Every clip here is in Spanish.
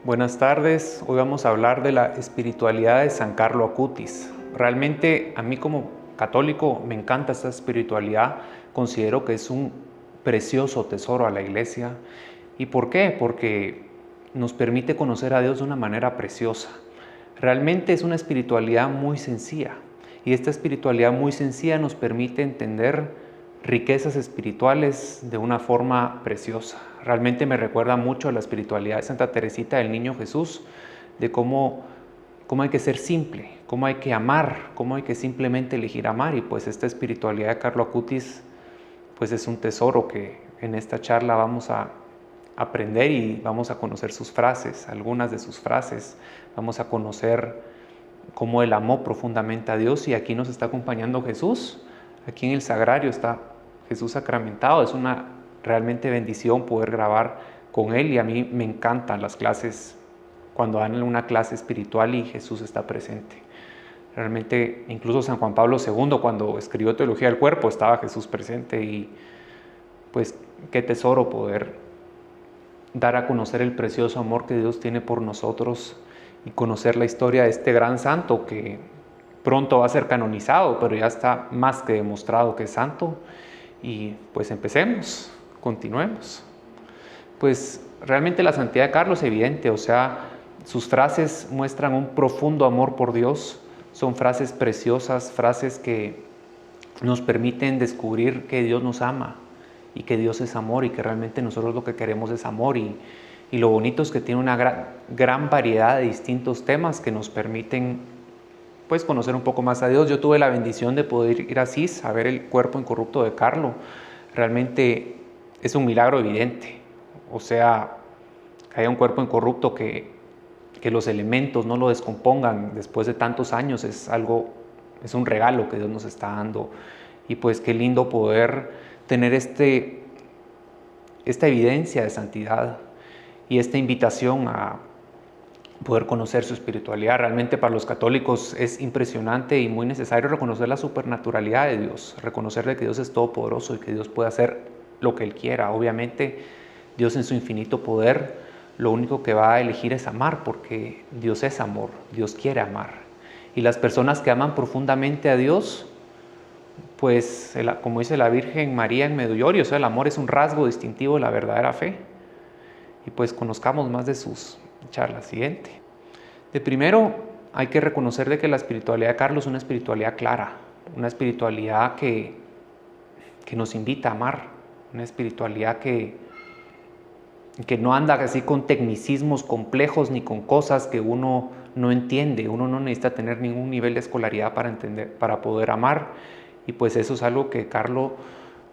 Buenas tardes, hoy vamos a hablar de la espiritualidad de San Carlo Acutis. Realmente a mí como católico me encanta esta espiritualidad, considero que es un precioso tesoro a la iglesia. ¿Y por qué? Porque nos permite conocer a Dios de una manera preciosa. Realmente es una espiritualidad muy sencilla y esta espiritualidad muy sencilla nos permite entender riquezas espirituales de una forma preciosa. Realmente me recuerda mucho a la espiritualidad de Santa Teresita del Niño Jesús, de cómo hay que ser simple, cómo hay que amar, cómo hay que simplemente elegir amar. Y pues esta espiritualidad de Carlo Acutis pues es un tesoro que en esta charla vamos a aprender y vamos a conocer sus frases, algunas de sus frases. Vamos a conocer cómo él amó profundamente a Dios, y aquí nos está acompañando Jesús. Aquí en el sagrario está Jesús sacramentado. Es una realmente bendición poder grabar con él, y a mí me encantan las clases cuando dan una clase espiritual y Jesús está presente. Realmente incluso San Juan Pablo II, cuando escribió Teología del Cuerpo, estaba Jesús presente, y pues qué tesoro poder dar a conocer el precioso amor que Dios tiene por nosotros y conocer la historia de este gran santo que pronto va a ser canonizado, pero ya está más que demostrado que es santo. Y pues empecemos, continuemos. Pues realmente la santidad de Carlos es evidente, o sea, sus frases muestran un profundo amor por Dios. Son frases preciosas, frases que nos permiten descubrir que Dios nos ama y que Dios es amor y que realmente nosotros lo que queremos es amor. Y lo bonito es que tiene una gran variedad de distintos temas que nos permiten pues conocer un poco más a Dios. Yo tuve la bendición de poder ir a Asís a ver el cuerpo incorrupto de Carlo. Realmente es un milagro evidente. O sea, que haya un cuerpo incorrupto, que los elementos no lo descompongan después de tantos años, es un regalo que Dios nos está dando. Y pues qué lindo poder tener esta evidencia de santidad y esta invitación a poder conocer su espiritualidad. Realmente para los católicos es impresionante y muy necesario reconocer la supernaturalidad de Dios, reconocer que Dios es todopoderoso y que Dios puede hacer lo que Él quiera. Obviamente Dios en su infinito poder lo único que va a elegir es amar, porque Dios es amor, Dios quiere amar. Y las personas que aman profundamente a Dios, pues como dice la Virgen María en Medjugorje, o sea, el amor es un rasgo distintivo de la verdadera fe. Y pues conozcamos más de sus charlas. Siguiente. De primero hay que reconocer de que la espiritualidad de Carlos es una espiritualidad clara, una espiritualidad que nos invita a amar, una espiritualidad que no anda así con tecnicismos complejos ni con cosas que uno no entiende. Uno no necesita tener ningún nivel de escolaridad para entender, para poder amar. Y pues eso es algo que Carlos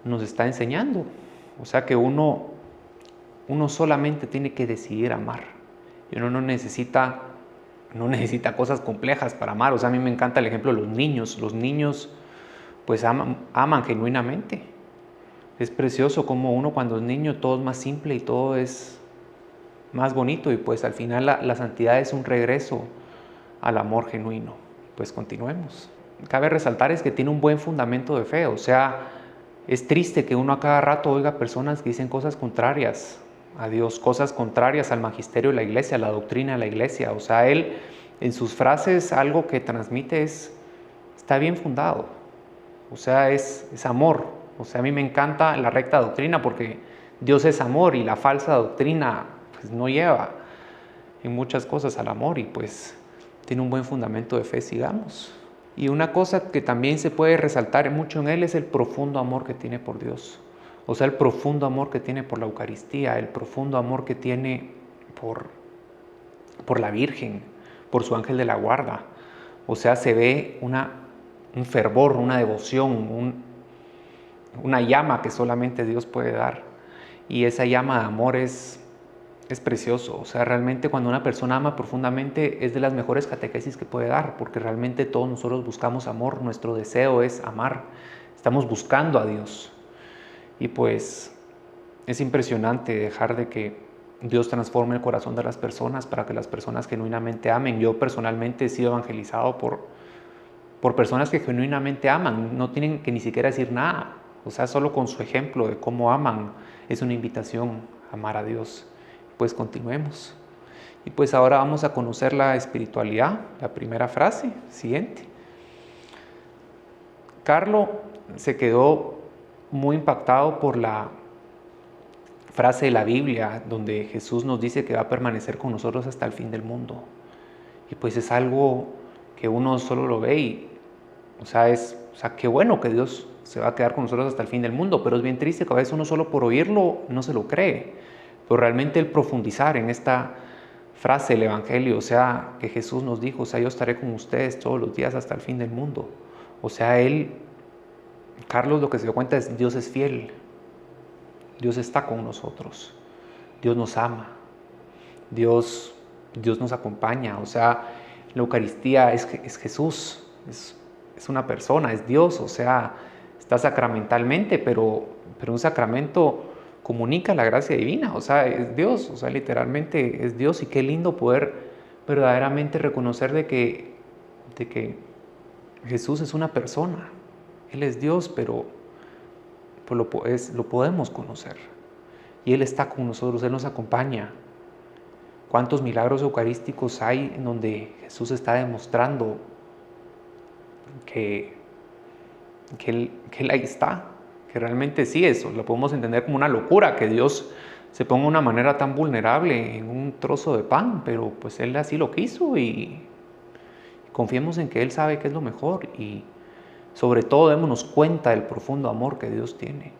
nos está enseñando. O sea que uno solamente tiene que decidir amar. Y uno no necesita cosas complejas para amar. O sea, a mí me encanta el ejemplo de los niños. Los niños pues aman genuinamente. Es precioso como uno cuando es niño todo es más simple y todo es más bonito, y pues al final la santidad es un regreso al amor genuino. Pues continuemos. Cabe resaltar es que tiene un buen fundamento de fe. O sea, es triste que uno a cada rato oiga personas que dicen cosas contrarias a Dios, cosas contrarias al magisterio de la iglesia, a la doctrina de la iglesia. O sea, él en sus frases algo que transmite está bien fundado. O sea, es amor. O sea, a mí me encanta la recta doctrina porque Dios es amor, y la falsa doctrina pues no lleva en muchas cosas al amor, y pues tiene un buen fundamento de fe. Sigamos. Y una cosa que también se puede resaltar mucho en él es el profundo amor que tiene por Dios. O sea, el profundo amor que tiene por la Eucaristía, el profundo amor que tiene por la Virgen, por su ángel de la guarda. O sea, se ve un fervor, una devoción, una llama que solamente Dios puede dar. Y esa llama de amor es precioso. O sea, realmente cuando una persona ama profundamente es de las mejores catequesis que puede dar, porque realmente todos nosotros buscamos amor. Nuestro deseo es amar. Estamos buscando a Dios. Y pues es impresionante dejar de que Dios transforme el corazón de las personas para que las personas genuinamente amen. Yo personalmente he sido evangelizado por personas que genuinamente aman. No tienen que ni siquiera decir nada. O sea, solo con su ejemplo de cómo aman es una invitación a amar a Dios. Pues continuemos. Y pues ahora vamos a conocer la espiritualidad, la primera frase, siguiente. Carlo se quedó muy impactado por la frase de la Biblia donde Jesús nos dice que va a permanecer con nosotros hasta el fin del mundo. Y pues es algo que uno solo lo ve y, qué bueno que Dios se va a quedar con nosotros hasta el fin del mundo, pero es bien triste que a veces uno solo por oírlo no se lo cree. Pero realmente el profundizar en esta frase del Evangelio, que Jesús nos dijo, yo estaré con ustedes todos los días hasta el fin del mundo. Carlos lo que se dio cuenta es Dios es fiel, Dios está con nosotros, Dios nos ama, Dios nos acompaña. La Eucaristía es Jesús, es una persona, es Dios, está sacramentalmente, pero un sacramento comunica la gracia divina, es Dios, literalmente es Dios. Y qué lindo poder verdaderamente reconocer de que Jesús es una persona, Él es Dios, pero lo podemos conocer. Y Él está con nosotros, Él nos acompaña. ¿Cuántos milagros eucarísticos hay en donde Jesús está demostrando que Él ahí está? Que realmente sí, eso lo podemos entender como una locura, que Dios se ponga de una manera tan vulnerable en un trozo de pan, pero pues Él así lo quiso y confiemos en que Él sabe qué es lo mejor y sobre todo démonos cuenta del profundo amor que Dios tiene,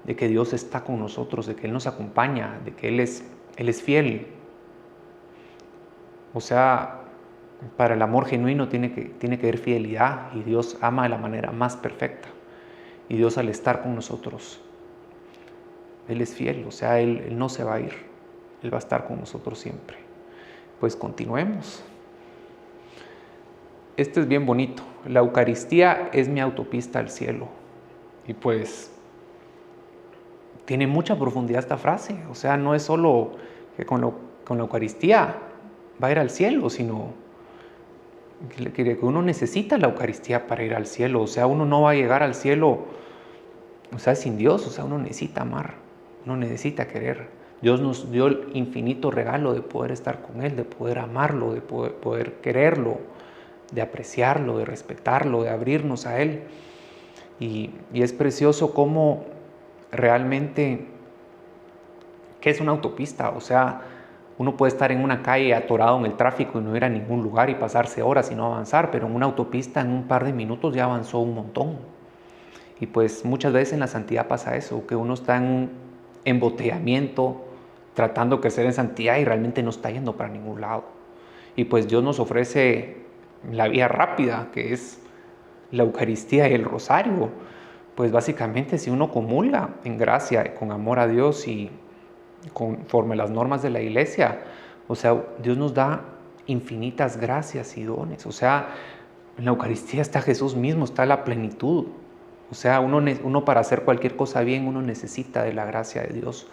de que Dios está con nosotros, de que Él nos acompaña, de que Él es fiel. Para el amor genuino tiene que haber fidelidad y Dios ama de la manera más perfecta. Y Dios al estar con nosotros, Él es fiel, Él no se va a ir, Él va a estar con nosotros siempre. Pues continuemos. Este es bien bonito. La Eucaristía es mi autopista al cielo. Y pues tiene mucha profundidad esta frase. No es solo que con la Eucaristía va a ir al cielo, sino que uno necesita la Eucaristía para ir al cielo. Uno no va a llegar al cielo sin Dios. Uno necesita amar, uno necesita querer. Dios nos dio el infinito regalo de poder estar con Él, de poder amarlo, de poder quererlo, de apreciarlo, de respetarlo, de abrirnos a Él. Y es precioso cómo realmente, ¿qué es una autopista? Uno puede estar en una calle atorado en el tráfico y no ir a ningún lugar y pasarse horas y no avanzar, pero en una autopista en un par de minutos ya avanzó un montón. Y pues muchas veces en la santidad pasa eso, que uno está en un embotellamiento tratando de crecer en santidad y realmente no está yendo para ningún lado. Y pues Dios nos ofrece la vía rápida, que es la Eucaristía y el rosario. Pues básicamente si uno comulga en gracia, con amor a Dios y conforme las normas de la iglesia, Dios nos da infinitas gracias y dones. En la Eucaristía está Jesús mismo, está la plenitud. Uno para hacer cualquier cosa bien, uno necesita de la gracia de Dios.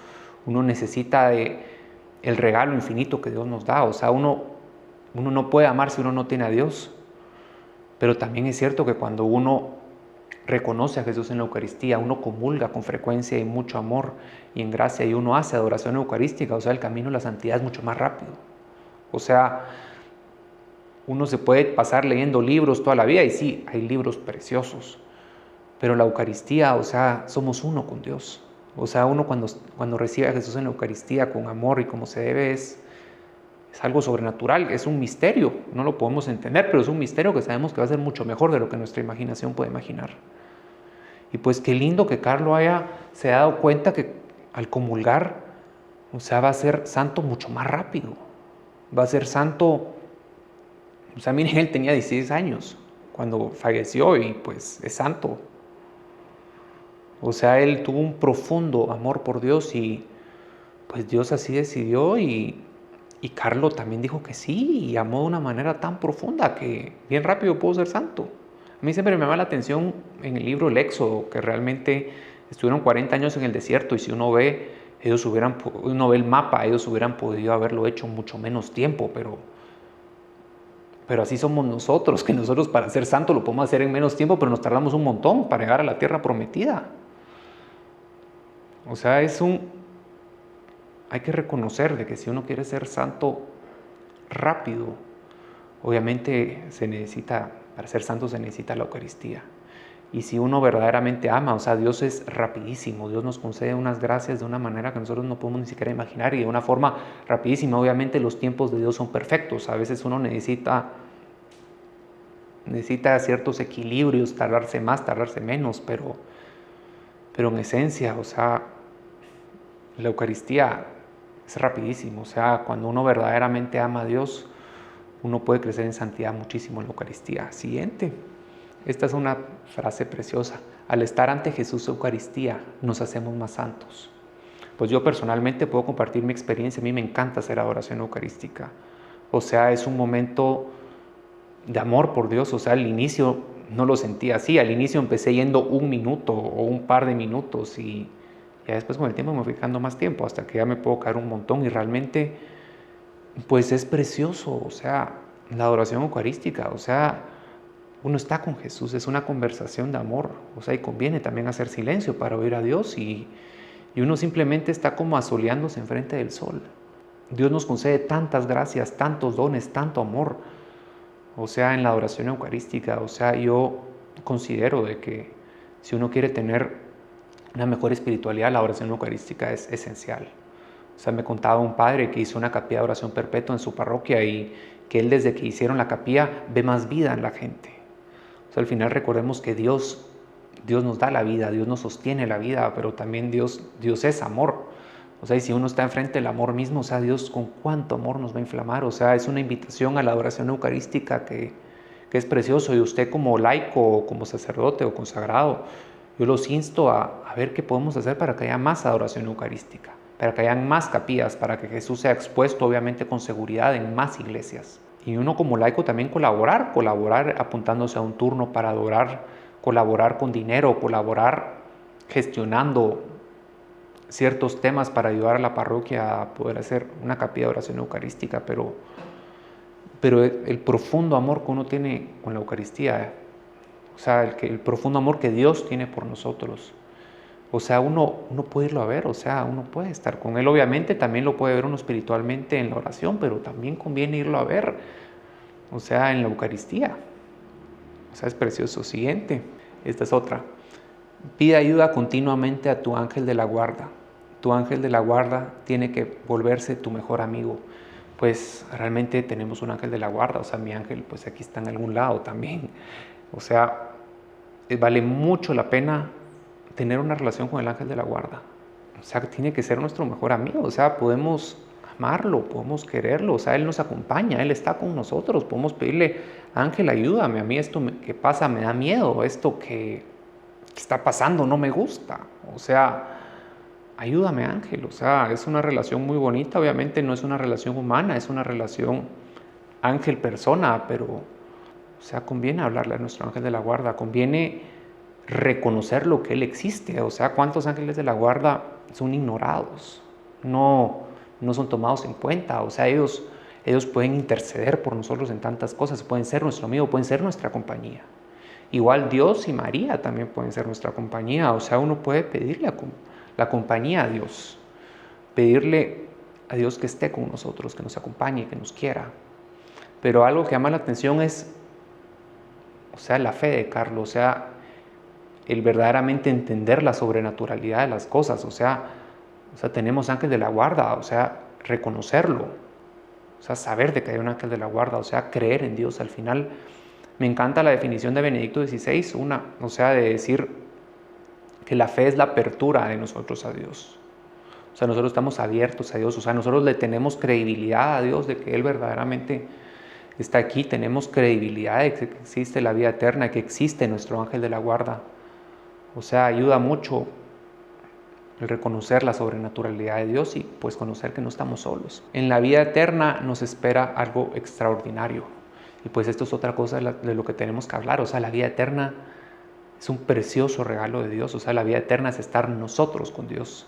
Uno necesita de el regalo infinito que Dios nos da. Uno no puede amar si uno no tiene a Dios. Pero también es cierto que cuando uno reconoce a Jesús en la Eucaristía, uno comulga con frecuencia y mucho amor y en gracia y uno hace adoración eucarística, el camino a la santidad es mucho más rápido. Uno se puede pasar leyendo libros toda la vida y sí, hay libros preciosos, pero la Eucaristía, somos uno con Dios. Uno cuando recibe a Jesús en la Eucaristía con amor y como se debe es algo sobrenatural, es un misterio, no lo podemos entender, pero es un misterio que sabemos que va a ser mucho mejor de lo que nuestra imaginación puede imaginar. Y pues qué lindo que Carlos se haya dado cuenta que al comulgar, va a ser santo mucho más rápido, va a ser santo, miren, él tenía 16 años cuando falleció y pues es santo. Él tuvo un profundo amor por Dios y pues Dios así decidió y Carlos también dijo que sí y amó de una manera tan profunda que bien rápido pudo ser santo. A mí siempre me llama la atención en el libro El Éxodo, que realmente estuvieron 40 años en el desierto y si uno ve el mapa, ellos hubieran podido haberlo hecho en mucho menos tiempo, pero así somos nosotros, que nosotros para ser santos lo podemos hacer en menos tiempo, pero nos tardamos un montón para llegar a la tierra prometida. Hay que reconocer de que si uno quiere ser santo, rápido. Obviamente para ser santo se necesita la Eucaristía. Y si uno verdaderamente ama, o sea, Dios es rapidísimo, Dios nos concede unas gracias de una manera que nosotros no podemos ni siquiera imaginar y de una forma rapidísima. Obviamente los tiempos de Dios son perfectos, a veces uno necesita ciertos equilibrios, tardarse más, tardarse menos, pero en esencia, o sea, la Eucaristía es rapidísimo. O sea, cuando uno verdaderamente ama a Dios, uno puede crecer en santidad muchísimo en la Eucaristía. Siguiente. Esta es una frase preciosa. Al estar ante Jesús Eucaristía, nos hacemos más santos. Pues yo personalmente puedo compartir mi experiencia. A mí me encanta hacer adoración eucarística. O sea, es un momento de amor por Dios. O sea, al inicio no lo sentía así. Al inicio empecé yendo 1 minuto o un par de minutos y ya después con el tiempo me fui quedando más tiempo hasta que ya me puedo caer un montón y realmente pues es precioso. O sea, la adoración eucarística, o sea, uno está con Jesús, es una conversación de amor, o sea, y conviene también hacer silencio para oír a Dios y uno simplemente está como asoleándose enfrente del sol. Dios nos concede tantas gracias, tantos dones, tanto amor, o sea, en la adoración eucarística. O sea, yo considero de que si uno quiere tener una mejor espiritualidad, la oración eucarística es esencial. O sea, me contaba un padre que hizo una capilla de oración perpetua en su parroquia y que él desde que hicieron la capilla ve más vida en la gente. O sea, al final recordemos que Dios nos da la vida, Dios nos sostiene la vida, pero también Dios es amor. O sea, y si uno está enfrente del amor mismo, o sea, Dios con cuánto amor nos va a inflamar. O sea, es una invitación a la adoración eucarística que es precioso. Y usted como laico, o como sacerdote o consagrado, yo los insto a ver qué podemos hacer para que haya más adoración eucarística, para que hayan más capillas, para que Jesús sea expuesto obviamente con seguridad en más iglesias. Y uno como laico también colaborar apuntándose a un turno para adorar, colaborar con dinero, colaborar gestionando ciertos temas para ayudar a la parroquia a poder hacer una capilla de oración eucarística, pero el profundo amor que uno tiene con la Eucaristía, o sea, el profundo amor que Dios tiene por nosotros, o sea, uno puede irlo a ver, o sea, uno puede estar con Él. Obviamente también lo puede ver uno espiritualmente en la oración, pero también conviene irlo a ver, o sea, en la Eucaristía. O sea, es precioso. Siguiente, esta es otra. Pide ayuda continuamente a tu ángel de la guarda. Tu ángel de la guarda tiene que volverse tu mejor amigo. Pues realmente tenemos un ángel de la guarda, o sea, mi ángel pues aquí está en algún lado también. O sea, vale mucho la pena tener una relación con el ángel de la guarda. O sea, tiene que ser nuestro mejor amigo. O sea, podemos amarlo, podemos quererlo. O sea, Él nos acompaña, Él está con nosotros. Podemos pedirle, ángel, ayúdame. A mí esto que pasa me da miedo. Esto que está pasando no me gusta. O sea, ayúdame, ángel. O sea, es una relación muy bonita. Obviamente no es una relación humana, es una relación ángel-persona. Pero, o sea, conviene hablarle a nuestro ángel de la guarda. Conviene reconocer lo que Él existe. O sea, ¿cuántos ángeles de la guarda son ignorados? No son tomados en cuenta. O sea, ellos pueden interceder por nosotros en tantas cosas. Pueden ser nuestro amigo, pueden ser nuestra compañía. Igual Dios y María también pueden ser nuestra compañía. O sea, uno puede pedirle la compañía a Dios. Pedirle a Dios que esté con nosotros, que nos acompañe, que nos quiera. Pero algo que llama la atención es, o sea, la fe de Carlos. O sea, el verdaderamente entender la sobrenaturalidad de las cosas. O sea, tenemos ángel de la guarda. O sea, reconocerlo. O sea, saber de que hay un ángel de la guarda. O sea, creer en Dios. Al final, me encanta la definición de Benedicto XVI, o sea, de decir que la fe es la apertura de nosotros a Dios. O sea, nosotros estamos abiertos a Dios. O sea, nosotros le tenemos credibilidad a Dios de que Él verdaderamente está aquí. Tenemos credibilidad de que existe la vida eterna, que existe nuestro ángel de la guarda. O sea, ayuda mucho el reconocer la sobrenaturalidad de Dios y pues conocer que no estamos solos. En la vida eterna nos espera algo extraordinario. Y pues esto es otra cosa de lo que tenemos que hablar. O sea, la vida eterna es un precioso regalo de Dios. O sea, la vida eterna es estar nosotros con Dios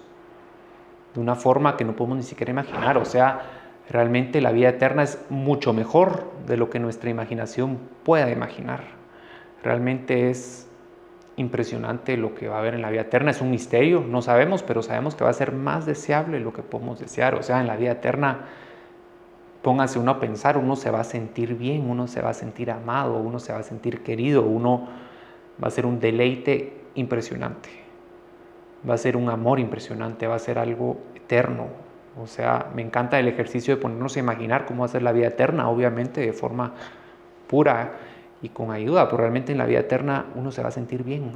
de una forma que no podemos ni siquiera imaginar. O sea, realmente la vida eterna es mucho mejor de lo que nuestra imaginación pueda imaginar. Realmente es impresionante lo que va a haber en la vida eterna. Es un misterio, no sabemos, pero sabemos que va a ser más deseable lo que podemos desear. O sea, en la vida eterna póngase uno a pensar, uno se va a sentir bien, uno se va a sentir amado, uno se va a sentir querido, uno va a ser un deleite impresionante, va a ser un amor impresionante, va a ser algo eterno. O sea, me encanta el ejercicio de ponernos a imaginar cómo va a ser la vida eterna, obviamente de forma pura y con ayuda, pero realmente en la vida eterna uno se va a sentir bien.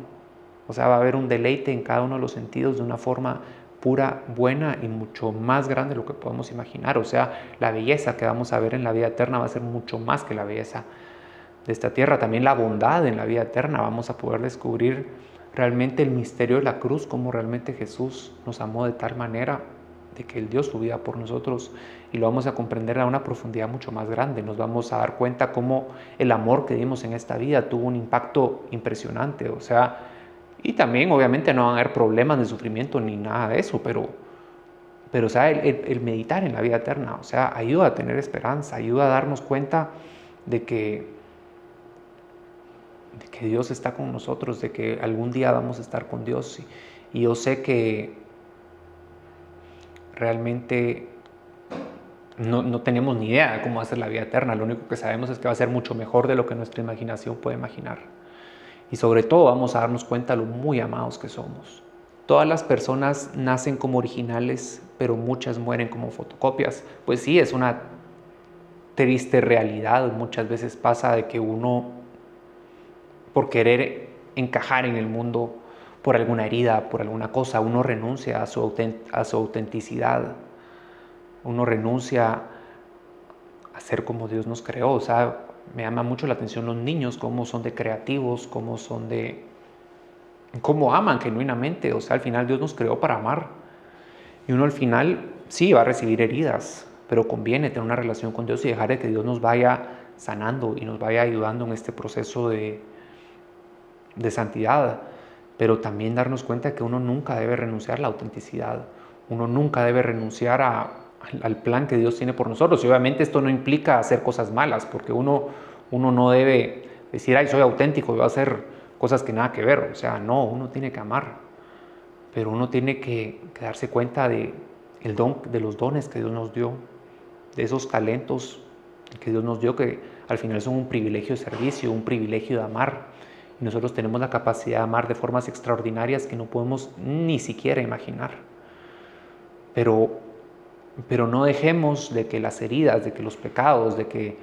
O sea, va a haber un deleite en cada uno de los sentidos de una forma pura, buena y mucho más grande de lo que podemos imaginar. O sea, la belleza que vamos a ver en la vida eterna va a ser mucho más que la belleza de esta tierra. También la bondad en la vida eterna. Vamos a poder descubrir realmente el misterio de la cruz, cómo realmente Jesús nos amó de tal manera de que Él dio su vida por nosotros, y lo vamos a comprender a una profundidad mucho más grande. Nos vamos a dar cuenta cómo el amor que dimos en esta vida tuvo un impacto impresionante. O sea, y también obviamente no van a haber problemas de sufrimiento ni nada de eso, pero o sea, el meditar en la vida eterna, o sea, ayuda a tener esperanza, ayuda a darnos cuenta de que Dios está con nosotros, de que algún día vamos a estar con Dios. Y yo sé que realmente no tenemos ni idea de cómo va a ser la vida eterna. Lo único que sabemos es que va a ser mucho mejor de lo que nuestra imaginación puede imaginar. Y sobre todo vamos a darnos cuenta de lo muy amados que somos. Todas las personas nacen como originales, pero muchas mueren como fotocopias. Pues sí, es una triste realidad. Muchas veces pasa de que uno, por querer encajar en el mundo, por alguna herida, por alguna cosa, uno renuncia a su autenticidad. Uno renuncia a ser como Dios nos creó. O sea, me llama mucho la atención los niños, cómo son de creativos, cómo aman genuinamente. O sea, al final Dios nos creó para amar. Y uno al final sí va a recibir heridas, pero conviene tener una relación con Dios y dejar de que Dios nos vaya sanando y nos vaya ayudando en este proceso de santidad. Pero también darnos cuenta que uno nunca debe renunciar a la autenticidad. Uno nunca debe renunciar al plan que Dios tiene por nosotros. Y obviamente esto no implica hacer cosas malas, porque uno no debe decir, ay, soy auténtico, voy a hacer cosas que nada que ver. O sea, no, uno tiene que amar, pero uno tiene que darse cuenta de los dones que Dios nos dio, de esos talentos que Dios nos dio, que al final son un privilegio de servicio, un privilegio de amar. Y nosotros tenemos la capacidad de amar de formas extraordinarias que no podemos ni siquiera imaginar. Pero no dejemos de que las heridas, de que los pecados, de que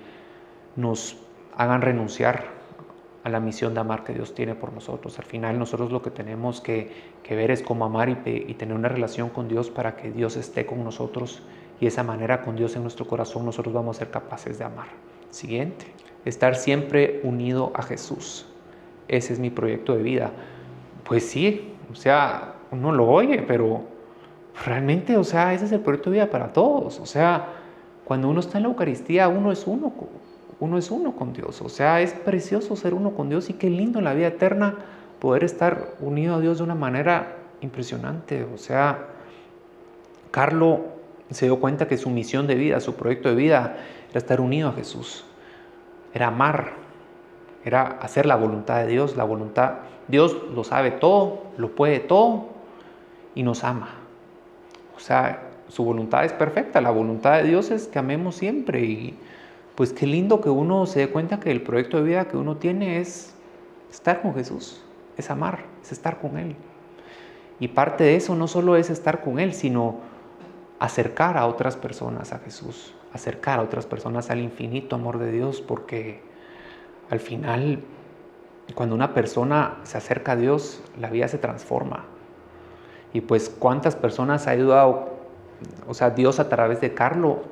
nos hagan renunciar a la misión de amar que Dios tiene por nosotros. Al final nosotros lo que tenemos que ver es cómo amar y tener una relación con Dios para que Dios esté con nosotros, y de esa manera, con Dios en nuestro corazón, nosotros vamos a ser capaces de amar. Siguiente, estar siempre unido a Jesús. Ese es mi proyecto de vida. Pues sí, o sea, uno lo oye, pero realmente, o sea, ese es el proyecto de vida para todos. O sea, cuando uno está en la Eucaristía, uno es uno con Dios. O sea, es precioso ser uno con Dios, y qué lindo en la vida eterna poder estar unido a Dios de una manera impresionante. O sea, Carlo se dio cuenta que su misión de vida, su proyecto de vida, era estar unido a Jesús, era amar, era hacer la voluntad de Dios. La voluntad, Dios lo sabe todo, lo puede todo y nos ama. O sea, su voluntad es perfecta. La voluntad de Dios es que amemos siempre. Y pues qué lindo que uno se dé cuenta que el proyecto de vida que uno tiene es estar con Jesús, es amar, es estar con Él. Y parte de eso no solo es estar con Él, sino acercar a otras personas a Jesús, acercar a otras personas al infinito amor de Dios, porque al final, cuando una persona se acerca a Dios, la vida se transforma. Y pues cuántas personas ha ayudado, o sea, Dios a través de Carlo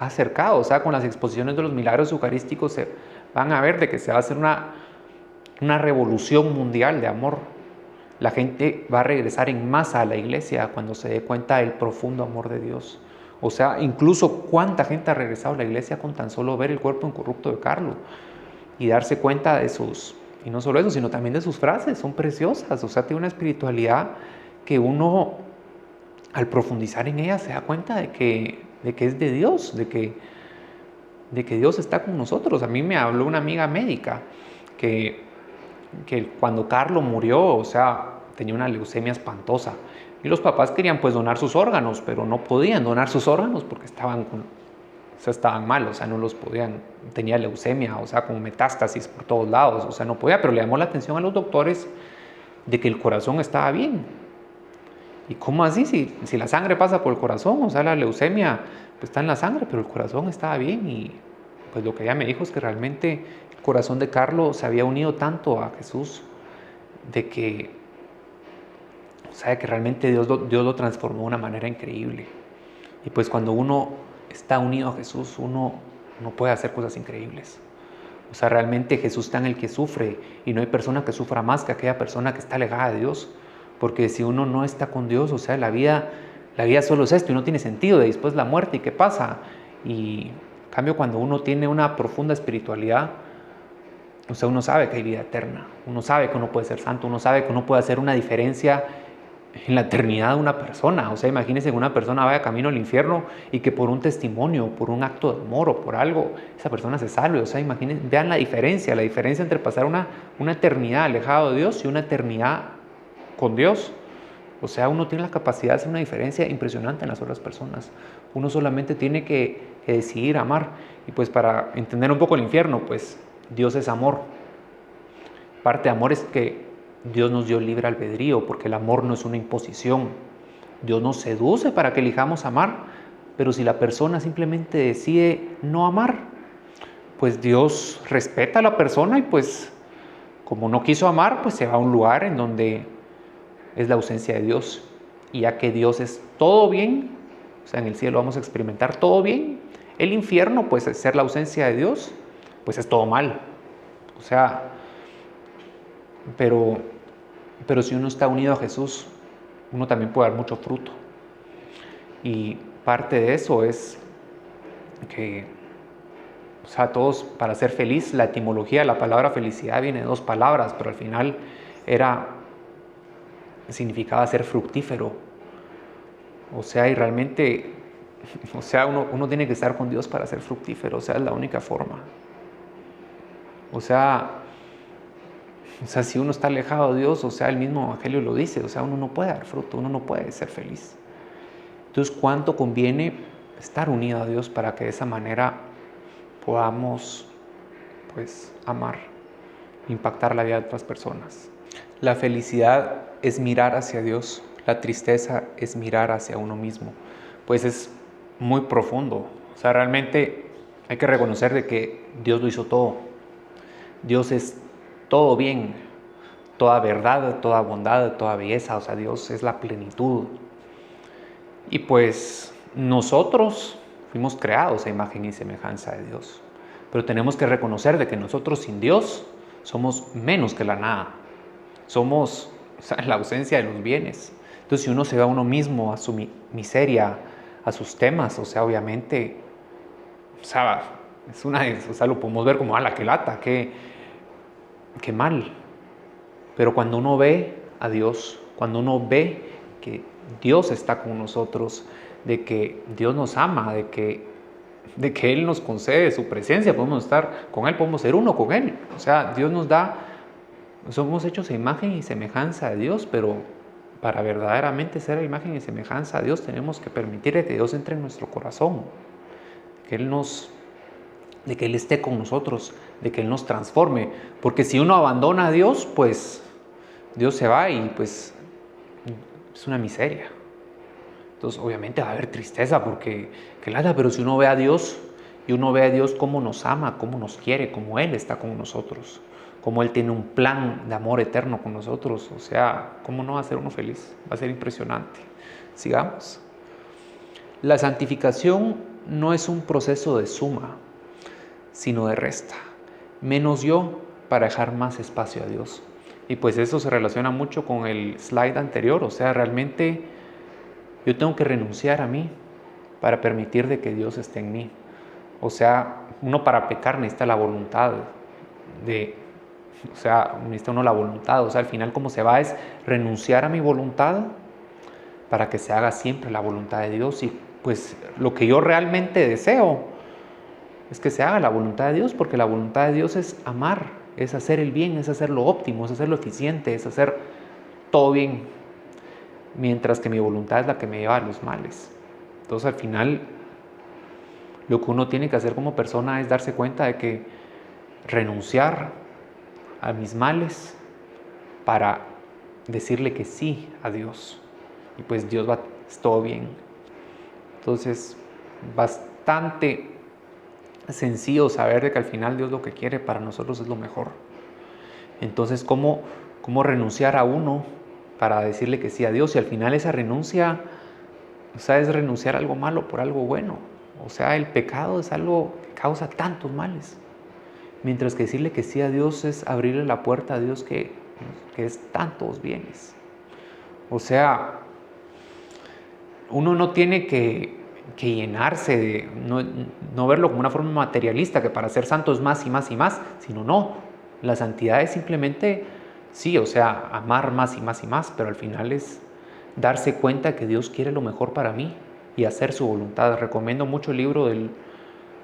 ha acercado. O sea, con las exposiciones de los milagros eucarísticos se van a ver de que se va a hacer una revolución mundial de amor. La gente va a regresar en masa a la iglesia cuando se dé cuenta del profundo amor de Dios. O sea, incluso cuánta gente ha regresado a la iglesia con tan solo ver el cuerpo incorrupto de Carlo y darse cuenta de y no solo eso, sino también de sus frases, son preciosas. O sea, tiene una espiritualidad que uno, al profundizar en ella, se da cuenta de que es de Dios, de que Dios está con nosotros. A mí me habló una amiga médica que cuando Carlo murió, o sea, tenía una leucemia espantosa, y los papás querían pues donar sus órganos, pero no podían donar sus órganos porque estaban sea, estaban mal, o sea, no los podían, tenía leucemia, o sea, con metástasis por todos lados, o sea, no podía, pero le llamó la atención a los doctores de que el corazón estaba bien. ¿Y cómo así? Si la sangre pasa por el corazón, o sea, la leucemia pues, está en la sangre, pero el corazón estaba bien. Y pues lo que ella me dijo es que realmente el corazón de Carlos se había unido tanto a Jesús, de que, o sea, que realmente Dios lo transformó de una manera increíble. Y pues cuando uno está unido a Jesús, uno puede hacer cosas increíbles. O sea, realmente Jesús está en el que sufre, y no hay persona que sufra más que aquella persona que está alejada de Dios. Porque si uno no está con Dios, o sea, la vida solo es esto y no tiene sentido, y después la muerte, ¿y qué pasa? Y en cambio, cuando uno tiene una profunda espiritualidad, o sea, uno sabe que hay vida eterna, uno sabe que uno puede ser santo, uno sabe que uno puede hacer una diferencia en la eternidad de una persona. O sea, imagínense que una persona vaya camino al infierno y que por un testimonio, por un acto de amor o por algo, esa persona se salve. O sea, imagínense, vean la diferencia entre pasar una eternidad alejado de Dios y una eternidad con Dios. O sea, uno tiene la capacidad de hacer una diferencia impresionante en las otras personas. Uno solamente tiene que decidir amar. Y pues para entender un poco el infierno, pues Dios es amor. Parte de amor es que Dios nos dio libre albedrío, porque el amor no es una imposición. Dios nos seduce para que elijamos amar, pero si la persona simplemente decide no amar, pues Dios respeta a la persona y pues como no quiso amar, pues se va a un lugar en donde es la ausencia de Dios. Y ya que Dios es todo bien, o sea, en el cielo vamos a experimentar todo bien, el infierno, pues ser la ausencia de Dios, pues es todo mal. O sea, pero si uno está unido a Jesús, uno también puede dar mucho fruto. Y parte de eso es que, o sea, todos, para ser feliz, la etimología de la palabra felicidad viene de 2 palabras, pero al final significaba ser fructífero. O sea, y realmente, o sea, uno tiene que estar con Dios para ser fructífero, o sea, es la única forma. O sea, si uno está alejado de Dios, o sea, el mismo Evangelio lo dice, o sea, uno no puede dar fruto, uno no puede ser feliz. Entonces, ¿cuánto conviene estar unido a Dios para que de esa manera podamos, pues, amar, impactar la vida de otras personas? La felicidad es mirar hacia Dios, la tristeza es mirar hacia uno mismo. Pues es muy profundo. O sea, realmente hay que reconocer de que Dios lo hizo todo. Dios es todo bien, toda verdad, toda bondad, toda belleza. O sea, Dios es la plenitud. Y pues nosotros fuimos creados a imagen y semejanza de Dios. Pero tenemos que reconocer de que nosotros sin Dios somos menos que la nada. Somos, o sea, la ausencia de los bienes. Entonces, si uno se ve a uno mismo, a su miseria, a sus temas, o sea, obviamente, o sea, o sea, lo podemos ver como, ala, qué lata, qué mal. Pero cuando uno ve a Dios, cuando uno ve que Dios está con nosotros, de que Dios nos ama, de que Él nos concede su presencia, podemos estar con Él, podemos ser uno con Él. O sea, Dios nos da, somos hechos a imagen y semejanza de Dios, pero para verdaderamente ser a imagen y semejanza a Dios tenemos que permitir que Dios entre en nuestro corazón, de que Él esté con nosotros, de que Él nos transforme, porque si uno abandona a Dios, pues Dios se va y pues es una miseria. Entonces obviamente va a haber tristeza porque, pero si uno ve a Dios y uno ve a Dios cómo nos ama, cómo nos quiere, cómo Él está con nosotros, cómo Él tiene un plan de amor eterno con nosotros, o sea, ¿cómo no va a ser uno feliz? Va a ser impresionante. Sigamos. La santificación no es un proceso de suma, sino de resta. Menos yo para dejar más espacio a Dios. Y pues eso se relaciona mucho con el slide anterior, o sea, realmente yo tengo que renunciar a mí para permitir de que Dios esté en mí. O sea, uno para pecar necesita la voluntad necesita uno la voluntad. O sea, al final como se va es renunciar a mi voluntad para que se haga siempre la voluntad de Dios. Y pues lo que yo realmente deseo es que se haga la voluntad de Dios, porque la voluntad de Dios es amar, es hacer el bien, es hacer lo óptimo, es hacer lo eficiente, es hacer todo bien, mientras que mi voluntad es la que me lleva a los males. Entonces al final Lo que uno tiene que hacer como persona es darse cuenta de que renunciar a mis males para decirle que sí a Dios. Y pues Dios va, es todo bien. Entonces, bastante sencillo saber de que al final Dios lo que quiere para nosotros es lo mejor. Entonces, ¿cómo renunciar a uno para decirle que sí a Dios? Y al final esa renuncia, o sea, es renunciar a algo malo por algo bueno. O sea, el pecado es algo que causa tantos males. Mientras que decirle que sí a Dios es abrirle la puerta a Dios que es tantos bienes. O sea, uno no tiene que llenarse de, no verlo como una forma materialista, que para ser santo es más y más y más, sino no. La santidad es simplemente, sí, o sea, amar más y más y más, pero al final es darse cuenta que Dios quiere lo mejor para mí y hacer su voluntad. Recomiendo mucho el libro de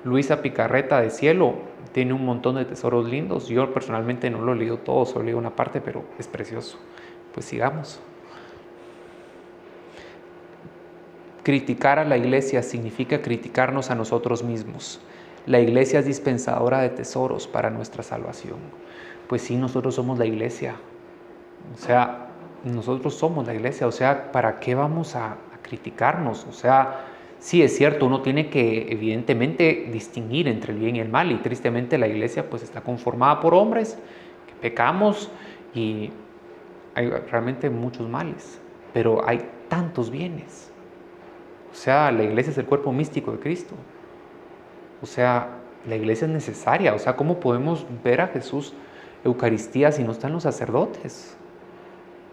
Luisa Picarreta de Cielo. Tiene un montón de tesoros lindos. Yo personalmente no lo he leído todo, solo he leído una parte, pero es precioso. Pues sigamos. Criticar a la iglesia significa criticarnos a nosotros mismos. La iglesia es dispensadora de tesoros para nuestra salvación. Pues sí, nosotros somos la iglesia. O sea, nosotros somos la iglesia. O sea, ¿para qué vamos a criticarnos? O sea, sí es cierto, uno tiene que evidentemente distinguir entre el bien y el mal. Y tristemente la iglesia pues está conformada por hombres que pecamos y hay realmente muchos males. Pero hay tantos bienes. O sea, la iglesia es el cuerpo místico de Cristo. O sea, la iglesia es necesaria. O sea, ¿cómo podemos ver a Jesús Eucaristía si no están los sacerdotes?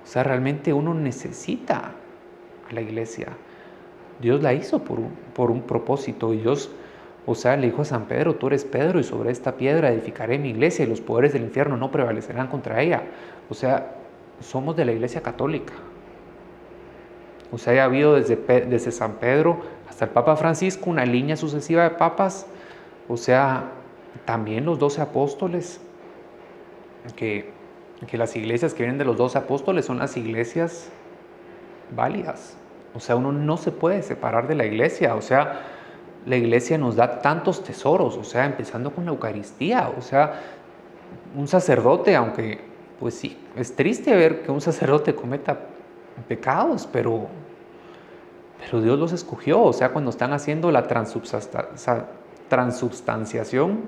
O sea, realmente uno necesita a la iglesia. Dios la hizo por un propósito. Y Dios, o sea, le dijo a San Pedro, tú eres Pedro y sobre esta piedra edificaré mi iglesia y los poderes del infierno no prevalecerán contra ella. O sea, somos de la iglesia católica. O sea, ha habido desde San Pedro hasta el Papa Francisco una línea sucesiva de papas. O sea, también los 12 apóstoles, que las iglesias que vienen de los 12 apóstoles son las iglesias válidas. O sea, uno no se puede separar de la iglesia. O sea, la iglesia nos da tantos tesoros. O sea, empezando con la Eucaristía. O sea, un sacerdote, aunque, pues sí, es triste ver que un sacerdote cometa pecados, pero Dios los escogió. O sea, cuando están haciendo la transubstanciación,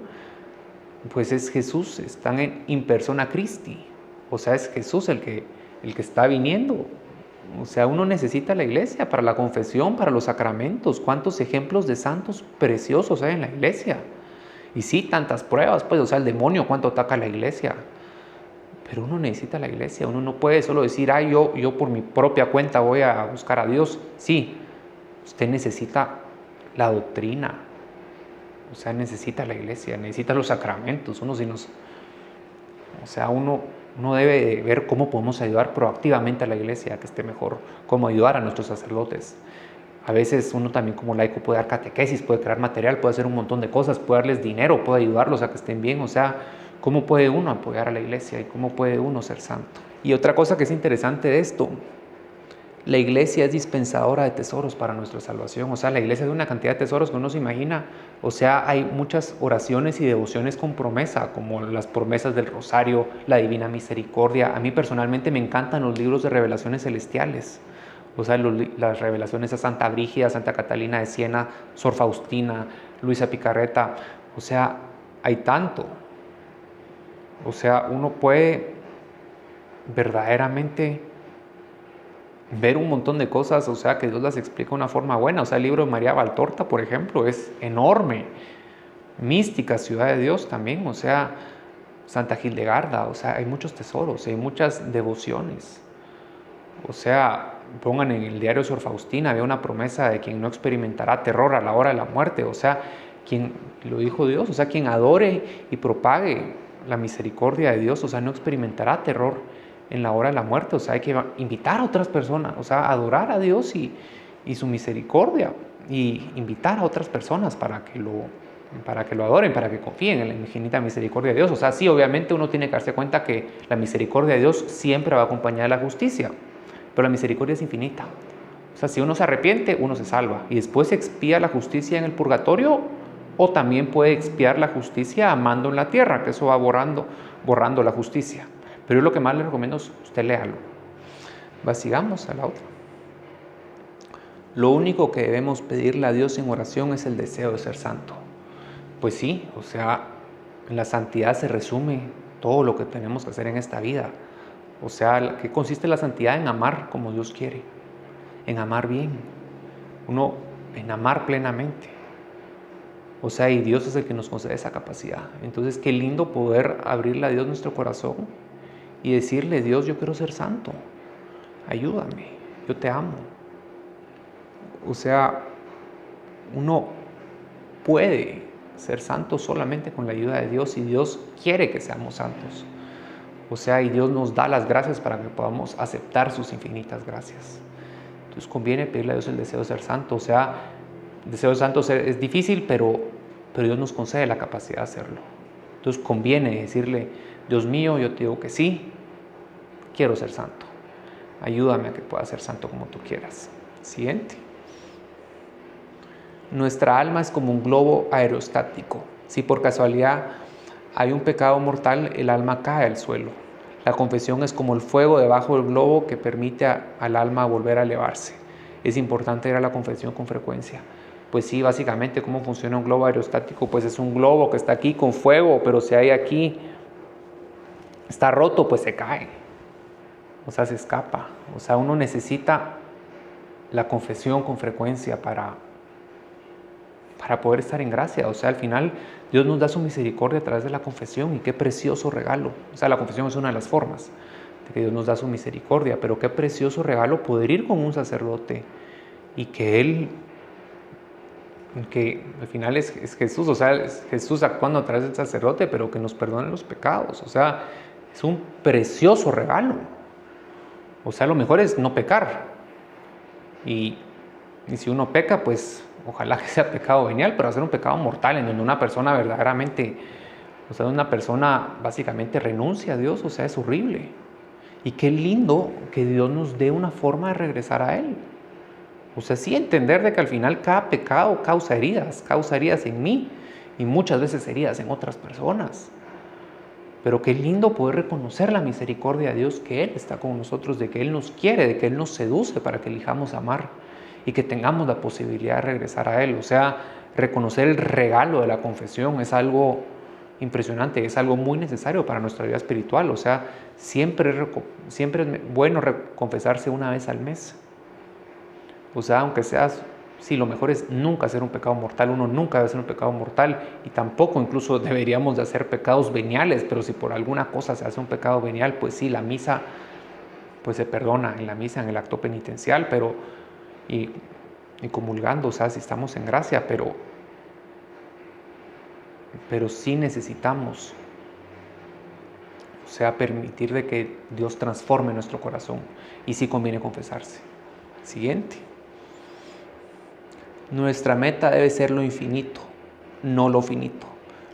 pues es Jesús, están in persona Christi. O sea, es Jesús el que está viniendo. O sea, uno necesita la iglesia para la confesión, para los sacramentos. ¿Cuántos ejemplos de santos preciosos hay en la iglesia? Y sí, tantas pruebas, pues, o sea, el demonio cuánto ataca a la iglesia. Pero uno necesita la iglesia. Uno no puede solo decir, yo por mi propia cuenta voy a buscar a Dios. Sí, usted necesita la doctrina. O sea, necesita la iglesia, necesita los sacramentos. Uno debe ver cómo podemos ayudar proactivamente a la iglesia a que esté mejor, cómo ayudar a nuestros sacerdotes. A veces uno también como laico puede dar catequesis, puede crear material, puede hacer un montón de cosas, puede darles dinero, puede ayudarlos a que estén bien. O sea, ¿cómo puede uno apoyar a la iglesia y cómo puede uno ser santo? Y otra cosa que es interesante de esto, la iglesia es dispensadora de tesoros para nuestra salvación. O sea, la iglesia es una cantidad de tesoros que uno se imagina. O sea, hay muchas oraciones y devociones con promesa, como las promesas del rosario, la divina misericordia. A mí personalmente me encantan los libros de revelaciones celestiales. O sea, las revelaciones a Santa Brígida, Santa Catalina de Siena, Sor Faustina, Luisa Picarreta. O sea, hay tanto. O sea, uno puede verdaderamente ver un montón de cosas, o sea, que Dios las explica de una forma buena. O sea, el libro de María Valtorta, por ejemplo, es enorme. Mística, Ciudad de Dios también, o sea, Santa Hildegarda, o sea, hay muchos tesoros, hay muchas devociones. O sea, pongan en el diario Sor Faustina, había una promesa de quien no experimentará terror a la hora de la muerte. O sea, quien, lo dijo Dios, o sea, quien adore y propague la misericordia de Dios, o sea, no experimentará terror en la hora de la muerte. O sea, hay que invitar a otras personas, o sea, adorar a Dios y su misericordia, y invitar a otras personas para que lo adoren, para que confíen en la infinita misericordia de Dios. O sea, sí, obviamente uno tiene que darse cuenta que la misericordia de Dios siempre va acompañada de la justicia, pero la misericordia es infinita. O sea, si uno se arrepiente, uno se salva, y después expía la justicia en el purgatorio, O también puede expiar la justicia amando en la tierra, que eso va borrando la justicia. Pero yo lo que más le recomiendo es usted léalo. Sigamos a la otra. Lo único que debemos pedirle a Dios en oración es el deseo de ser santo. Pues sí, o sea, en la santidad se resume todo lo que tenemos que hacer en esta vida. O sea, ¿qué consiste la santidad? En amar como Dios quiere, en amar bien, en amar plenamente. O sea, y Dios es el que nos concede esa capacidad. Entonces, qué lindo poder abrirle a Dios nuestro corazón y decirle: Dios, yo quiero ser santo, ayúdame, yo te amo. O sea, uno puede ser santo solamente con la ayuda de Dios, y Dios quiere que seamos santos. O sea, y Dios nos da las gracias para que podamos aceptar sus infinitas gracias. Entonces conviene pedirle a Dios el deseo de ser santo. O sea, el deseo de santo es difícil, pero Dios nos concede la capacidad de hacerlo. Entonces conviene decirle: Dios mío, yo te digo que sí, quiero ser santo. Ayúdame a que pueda ser santo como tú quieras. Siguiente. Nuestra alma es como un globo aerostático. Si por casualidad hay un pecado mortal, el alma cae al suelo. La confesión es como el fuego debajo del globo que permite al alma volver a elevarse. Es importante ir a la confesión con frecuencia. Pues sí, básicamente, ¿cómo funciona un globo aerostático? Pues es un globo que está aquí con fuego, pero si hay aquí, está roto, pues se cae. O sea, se escapa. O sea, uno necesita la confesión con frecuencia para poder estar en gracia. O sea, al final Dios nos da su misericordia a través de la confesión, y qué precioso regalo. O sea, la confesión es una de las formas de que Dios nos da su misericordia, pero qué precioso regalo poder ir con un sacerdote y que Él, que al final es Jesús, o sea, es Jesús actuando a través del sacerdote, pero que nos perdone los pecados. O sea, es un precioso regalo. O sea, lo mejor es no pecar, y si uno peca, pues ojalá que sea pecado venial, pero hacer un pecado mortal en donde una persona verdaderamente, o sea, una persona básicamente renuncia a Dios, o sea, es horrible. Y qué lindo que Dios nos dé una forma de regresar a Él. O sea, sí entender de que al final cada pecado causa heridas en mí, y muchas veces heridas en otras personas. Pero qué lindo poder reconocer la misericordia de Dios, que Él está con nosotros, de que Él nos quiere, de que Él nos seduce para que elijamos amar y que tengamos la posibilidad de regresar a Él. O sea, reconocer el regalo de la confesión es algo impresionante, es algo muy necesario para nuestra vida espiritual. O sea, siempre es bueno confesarse una vez al mes. O sea, aunque seas, sí, lo mejor es nunca hacer un pecado mortal. Uno nunca debe hacer un pecado mortal, y tampoco incluso deberíamos de hacer pecados veniales, pero si por alguna cosa se hace un pecado venial, pues sí, la misa pues se perdona en la misa, en el acto penitencial, pero y comulgando, o sea, si estamos en gracia, pero sí necesitamos, o sea, permitir de que Dios transforme nuestro corazón, y sí conviene confesarse. Siguiente. Nuestra meta debe ser lo infinito, no lo finito.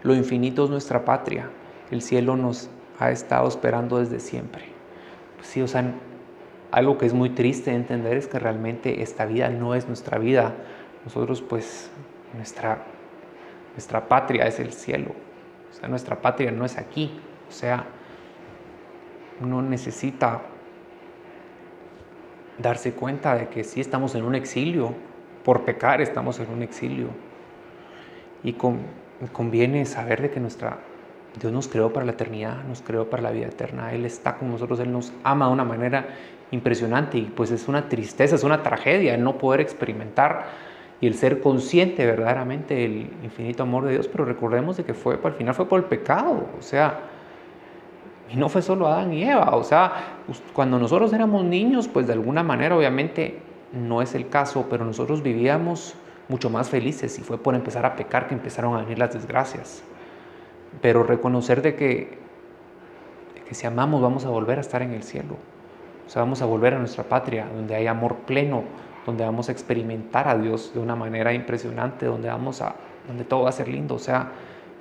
Lo infinito es nuestra patria. El cielo nos ha estado esperando desde siempre. Pues sí, o sea, algo que es muy triste de entender es que realmente esta vida no es nuestra vida. Nosotros, pues, nuestra patria es el cielo. O sea, nuestra patria no es aquí. O sea, uno necesita darse cuenta de que sí estamos en un exilio. Por pecar estamos en un exilio. Y conviene saber de que Dios nos creó para la eternidad, nos creó para la vida eterna. Él está con nosotros, Él nos ama de una manera impresionante, y pues es una tristeza, es una tragedia el no poder experimentar y el ser consciente verdaderamente del infinito amor de Dios. Pero recordemos de que al final fue por el pecado. O sea, y no fue solo Adán y Eva. O sea, cuando nosotros éramos niños, pues de alguna manera obviamente no es el caso, pero nosotros vivíamos mucho más felices, y fue por empezar a pecar que empezaron a venir las desgracias. Pero reconocer de que si amamos vamos a volver a estar en el cielo. O sea, vamos a volver a nuestra patria, donde hay amor pleno, donde vamos a experimentar a Dios de una manera impresionante, donde todo va a ser lindo. O sea,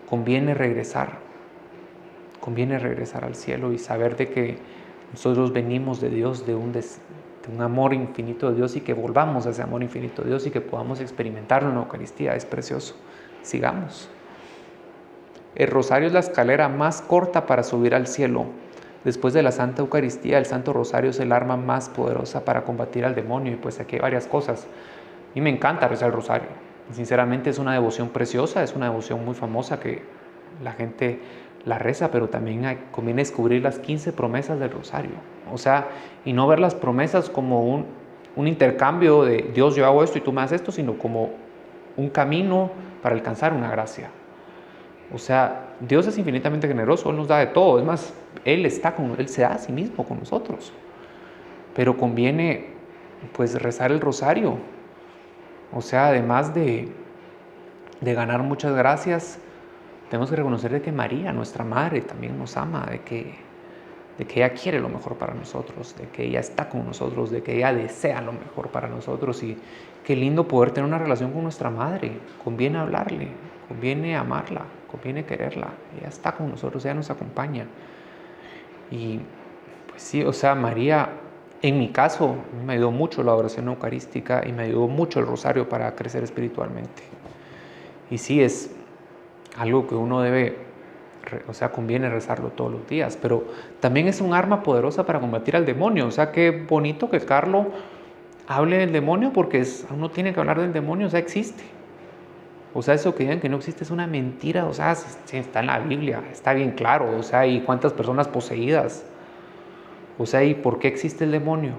conviene regresar al cielo y saber de que nosotros venimos de Dios, de un amor infinito de Dios, y que volvamos a ese amor infinito de Dios y que podamos experimentarlo en la Eucaristía. Es precioso. sigamos. El rosario es la escalera más corta para subir al cielo. Después de la Santa Eucaristía, el Santo Rosario es el arma más poderosa para combatir al demonio. Y pues aquí hay varias cosas. A mí me encanta rezar el rosario. Sinceramente es una devoción preciosa, es una devoción muy famosa que la gente la reza, pero también conviene descubrir las 15 promesas del rosario. O sea, y no ver las promesas como un intercambio de Dios, yo hago esto y tú me haces esto, sino como un camino para alcanzar una gracia. O sea, Dios es infinitamente generoso, Él nos da de todo. Es más, Él se da a sí mismo con nosotros. Pero conviene, pues, rezar el rosario. O sea, además de ganar muchas gracias, tenemos que reconocer de que María, nuestra Madre, también nos ama, de que ella quiere lo mejor para nosotros, de que ella está con nosotros, de que ella desea lo mejor para nosotros. Y qué lindo poder tener una relación con nuestra Madre. Conviene hablarle, conviene amarla, conviene quererla. Ella está con nosotros, ella nos acompaña. Y pues sí, o sea, María, en mi caso, me ayudó mucho la oración eucarística y me ayudó mucho el rosario para crecer espiritualmente. Y sí, es algo que uno debe, o sea, conviene rezarlo todos los días, pero también es un arma poderosa para combatir al demonio. O sea, qué bonito que Carlos hable del demonio, porque uno tiene que hablar del demonio, o sea, existe. O sea, eso que digan que no existe es una mentira, o sea, sí, está en la Biblia, está bien claro, o sea, y cuántas personas poseídas. O sea, ¿y por qué existe el demonio?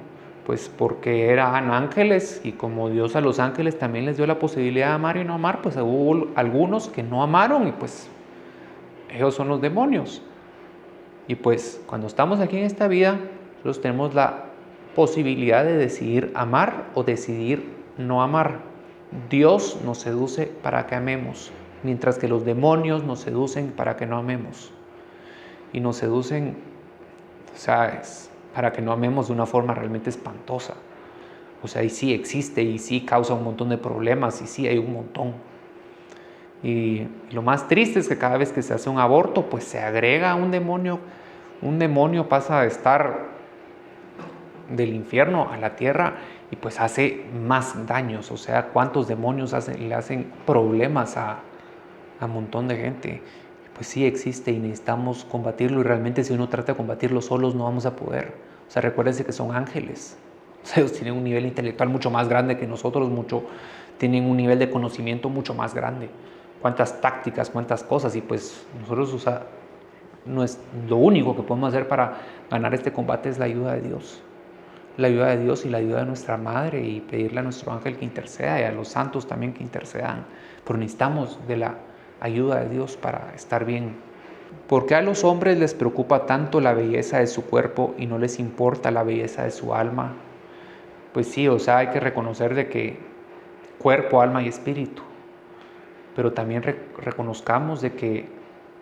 Pues porque eran ángeles, y como Dios a los ángeles también les dio la posibilidad de amar y no amar, pues hubo algunos que no amaron y pues ellos son los demonios. Y pues cuando estamos aquí en esta vida, nosotros tenemos la posibilidad de decidir amar o decidir no amar. Dios nos seduce para que amemos, mientras que los demonios nos seducen para que no amemos. Y nos seducen, o sea, para que no amemos de una forma realmente espantosa. O sea, y sí existe, y sí causa un montón de problemas, y sí hay un montón. Y lo más triste es que cada vez que se hace un aborto, pues se agrega un demonio. Un demonio pasa a estar del infierno a la tierra y pues hace más daños. O sea, ¿cuántos demonios le hacen problemas a un montón de gente? Pues sí existe y necesitamos combatirlo, y realmente si uno trata de combatirlo solos no vamos a poder. O sea, recuérdense que son ángeles. O sea, ellos tienen un nivel intelectual mucho más grande que nosotros, tienen un nivel de conocimiento mucho más grande. Cuántas tácticas, cuántas cosas, y pues nosotros, o sea, lo único que podemos hacer para ganar este combate es la ayuda de Dios. La ayuda de Dios y la ayuda de nuestra Madre, y pedirle a nuestro ángel que interceda y a los santos también que intercedan. Pero necesitamos de la ayuda de Dios para estar bien. ¿Por qué a los hombres les preocupa tanto la belleza de su cuerpo y no les importa la belleza de su alma? Pues sí, o sea, hay que reconocer de que cuerpo, alma y espíritu. Pero también reconozcamos de que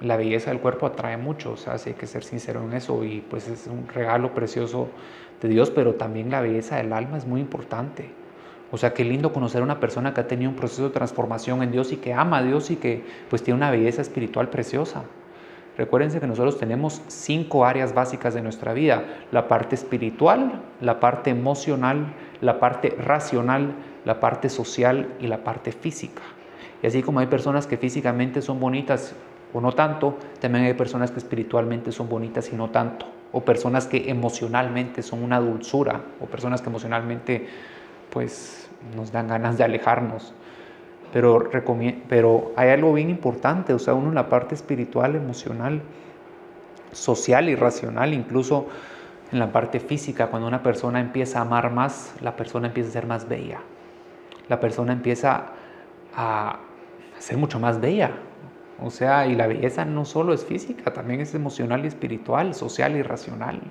la belleza del cuerpo atrae mucho, o sea, sí hay que ser sincero en eso, y pues es un regalo precioso de Dios, pero también la belleza del alma es muy importante. O sea, qué lindo conocer a una persona que ha tenido un proceso de transformación en Dios y que ama a Dios y que pues tiene una belleza espiritual preciosa. Recuérdense que nosotros tenemos 5 áreas básicas de nuestra vida: la parte espiritual, la parte emocional, la parte racional, la parte social y la parte física. Y así como hay personas que físicamente son bonitas o no tanto, también hay personas que espiritualmente son bonitas y no tanto, o personas que emocionalmente son una dulzura, o personas que emocionalmente pues nos dan ganas de alejarnos. Pero hay algo bien importante, o sea, uno en la parte espiritual, emocional, social y racional, incluso en la parte física, cuando una persona empieza a amar más, la persona empieza a ser más bella. La persona empieza a ser mucho más bella. O sea, y la belleza no solo es física, también es emocional y espiritual, social y racional.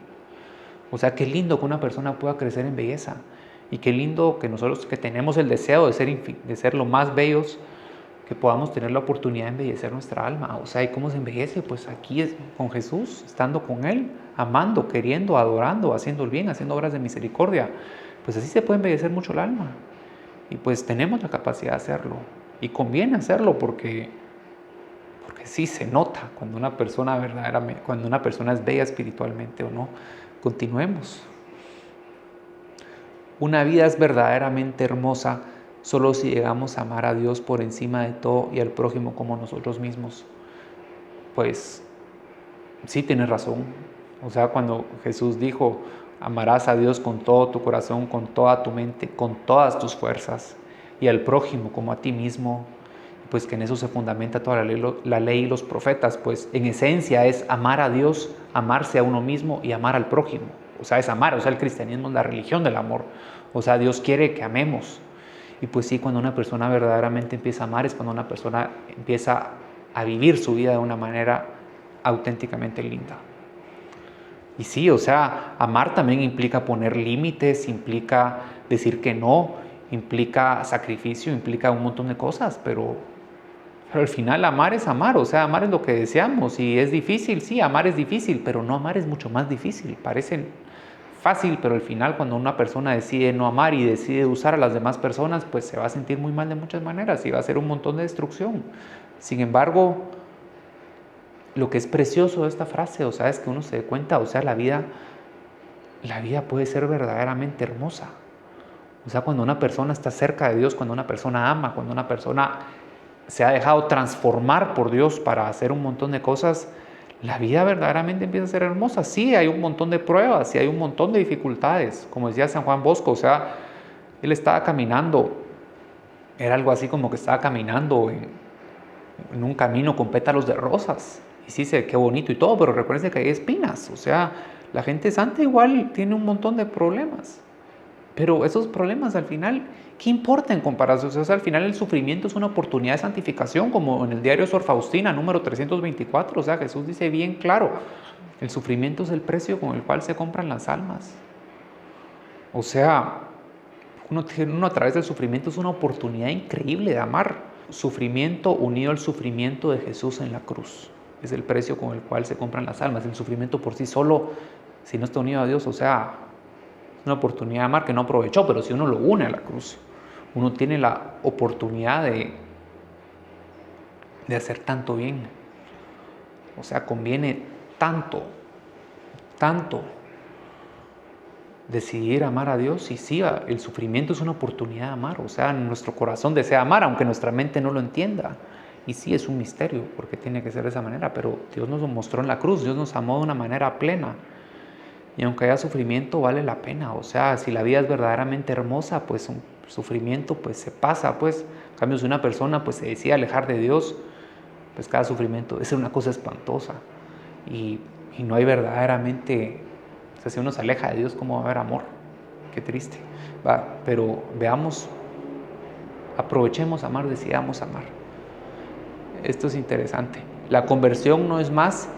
O sea, qué lindo que una persona pueda crecer en belleza. Y qué lindo que nosotros que tenemos el deseo de ser lo más bellos, que podamos tener la oportunidad de embellecer nuestra alma. O sea, ¿y cómo se embellece? Pues aquí es con Jesús, estando con Él, amando, queriendo, adorando, haciendo el bien, haciendo obras de misericordia. Pues así se puede embellecer mucho el alma. Y pues tenemos la capacidad de hacerlo. Y conviene hacerlo porque sí se nota cuando una persona es bella espiritualmente o no. Continuemos. Una vida es verdaderamente hermosa solo si llegamos a amar a Dios por encima de todo y al prójimo como nosotros mismos. Pues sí, tienes razón. O sea, cuando Jesús dijo, amarás a Dios con todo tu corazón, con toda tu mente, con todas tus fuerzas, y al prójimo como a ti mismo, pues que en eso se fundamenta toda la ley y los profetas, pues en esencia es amar a Dios, amarse a uno mismo y amar al prójimo. O sea, es amar, o sea, el cristianismo es la religión del amor. O sea, Dios quiere que amemos. Y pues sí, cuando una persona verdaderamente empieza a amar es cuando una persona empieza a vivir su vida de una manera auténticamente linda. Y sí, o sea, amar también implica poner límites, implica decir que no, implica sacrificio, implica un montón de cosas, pero al final amar es amar, o sea, amar es lo que deseamos y es difícil, sí, amar es difícil, pero no amar es mucho más difícil. Parece fácil, pero al final cuando una persona decide no amar y decide usar a las demás personas, pues se va a sentir muy mal de muchas maneras y va a ser un montón de destrucción. Sin embargo, lo que es precioso de esta frase, o sea, es que uno se dé cuenta, o sea, la vida puede ser verdaderamente hermosa. O sea, cuando una persona está cerca de Dios, cuando una persona ama, cuando una persona se ha dejado transformar por Dios para hacer un montón de cosas, la vida verdaderamente empieza a ser hermosa. Sí, hay un montón de pruebas, sí hay un montón de dificultades. Como decía San Juan Bosco, o sea, él estaba caminando, era algo así como que estaba caminando en un camino con pétalos de rosas. Y sí, qué bonito y todo, pero recuerden que hay espinas. O sea, la gente santa igual tiene un montón de problemas. Pero esos problemas al final, ¿qué importa en comparación? O sea, al final el sufrimiento es una oportunidad de santificación, como en el diario Sor Faustina, número 324. O sea, Jesús dice bien claro, el sufrimiento es el precio con el cual se compran las almas. O sea, uno a través del sufrimiento es una oportunidad increíble de amar. Sufrimiento unido al sufrimiento de Jesús en la cruz. Es el precio con el cual se compran las almas. El sufrimiento por sí solo, si no está unido a Dios, o sea, es una oportunidad de amar que no aprovechó, pero si uno lo une a la cruz, uno tiene la oportunidad de hacer tanto bien. O sea, conviene tanto, tanto decidir amar a Dios. Y sí, el sufrimiento es una oportunidad de amar. O sea, nuestro corazón desea amar, aunque nuestra mente no lo entienda. Y sí, es un misterio, porque tiene que ser de esa manera, pero Dios nos lo mostró en la cruz, Dios nos amó de una manera plena. Y aunque haya sufrimiento, vale la pena. O sea, si la vida es verdaderamente hermosa, pues un sufrimiento pues se pasa, pues. En cambio, si una persona pues se decide alejar de Dios, pues cada sufrimiento es una cosa espantosa. Y no hay verdaderamente, o sea, si uno se aleja de Dios, ¿cómo va a haber amor? Qué triste. Pero veamos, aprovechemos amar, decidamos amar. Esto es interesante. La conversión no es más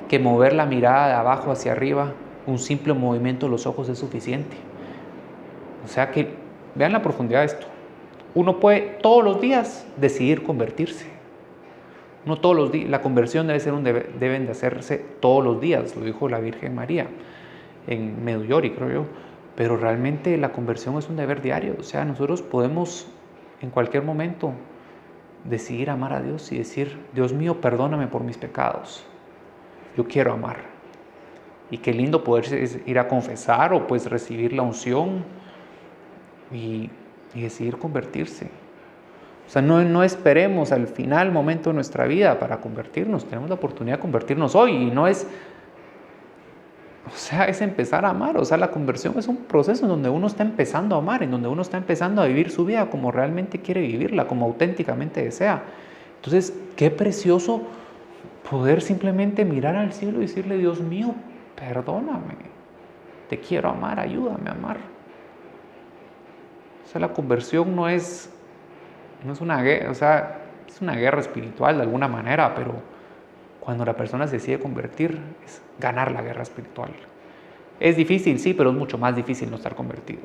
que mover la mirada de abajo hacia arriba. Un simple movimiento de los ojos es suficiente. O sea que vean la profundidad de esto. Uno puede todos los días decidir convertirse. No todos los días. La conversión debe ser deben de hacerse todos los días, lo dijo la Virgen María en Medjugorje, creo yo. Pero realmente la conversión es un deber diario. O sea, nosotros podemos en cualquier momento decidir amar a Dios y decir, Dios mío, perdóname por mis pecados. Yo quiero amar. Y qué lindo poder ir a confesar o pues recibir la unción y decidir convertirse. O sea, no esperemos al final momento de nuestra vida para convertirnos. Tenemos la oportunidad de convertirnos hoy y no es, o sea, es empezar a amar. O sea, la conversión es un proceso en donde uno está empezando a amar, en donde uno está empezando a vivir su vida como realmente quiere vivirla, como auténticamente desea. Entonces, qué precioso poder simplemente mirar al cielo y decirle, Dios mío, perdóname, te quiero amar, ayúdame a amar. O sea, la conversión no es una guerra, o sea, es una guerra espiritual de alguna manera, pero cuando la persona se decide convertir, es ganar la guerra espiritual. Es difícil, sí, pero es mucho más difícil no estar convertido.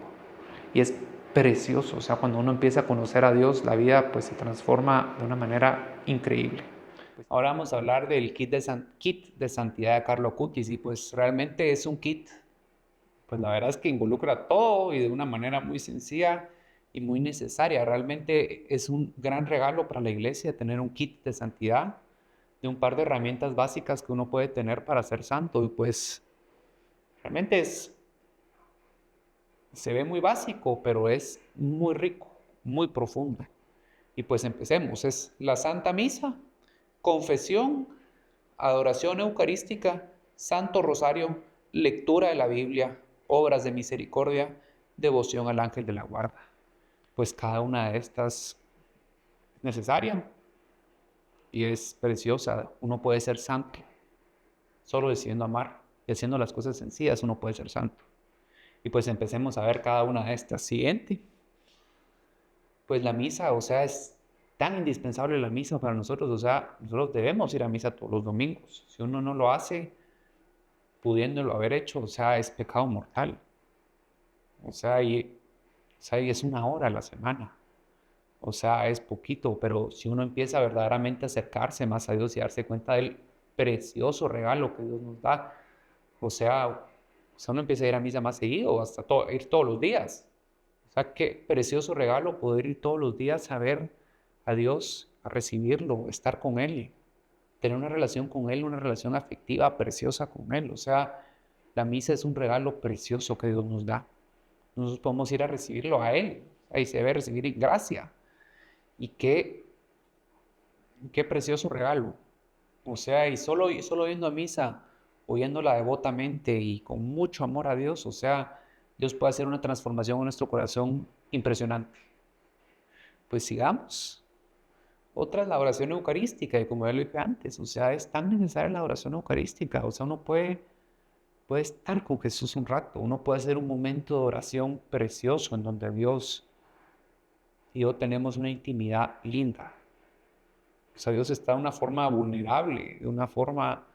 Y es precioso, o sea, cuando uno empieza a conocer a Dios, la vida pues se transforma de una manera increíble. Ahora vamos a hablar del kit de santidad de Carlo Acutis, y pues realmente es un kit, pues la verdad es que involucra todo y de una manera muy sencilla y muy necesaria. Realmente es un gran regalo para la iglesia tener un kit de santidad, de un par de herramientas básicas que uno puede tener para ser santo, y pues realmente se ve muy básico, pero es muy rico. muy profunda. Y pues empecemos. Es la Santa Misa, confesión, adoración eucarística, Santo Rosario, lectura de la Biblia, obras de misericordia, devoción al ángel de la guarda. Pues cada una de estas es necesaria y es preciosa. Uno puede ser santo solo decidiendo amar y haciendo las cosas sencillas. Uno puede ser santo. Y pues empecemos a ver cada una de estas. Siguiente. Pues la misa, o sea, es tan indispensable la misa para nosotros. O sea, nosotros debemos ir a misa todos los domingos. Si uno no lo hace, pudiéndolo haber hecho, o sea, es pecado mortal. O sea, y es una hora a la semana. O sea, es poquito, pero si uno empieza verdaderamente a acercarse más a Dios y darse cuenta del precioso regalo que Dios nos da, uno empieza a ir a misa más seguido, hasta ir todos los días. O sea, qué precioso regalo poder ir todos los días a ver a Dios, a recibirlo, estar con Él, tener una relación con Él, una relación afectiva, preciosa con Él. O sea, la misa es un regalo precioso que Dios nos da. Nosotros podemos ir a recibirlo a Él. Ahí se debe recibir gracia. Y qué precioso regalo. O sea, y solo yendo a misa, oyéndola devotamente y con mucho amor a Dios, o sea, Dios puede hacer una transformación en nuestro corazón impresionante. Pues sigamos. Otra es la oración eucarística, y como ya lo dije antes, o sea, es tan necesaria la oración eucarística. O sea, uno puede estar con Jesús un rato, uno puede hacer un momento de oración precioso en donde Dios y yo tenemos una intimidad linda. O sea, Dios está de una forma vulnerable, de una forma,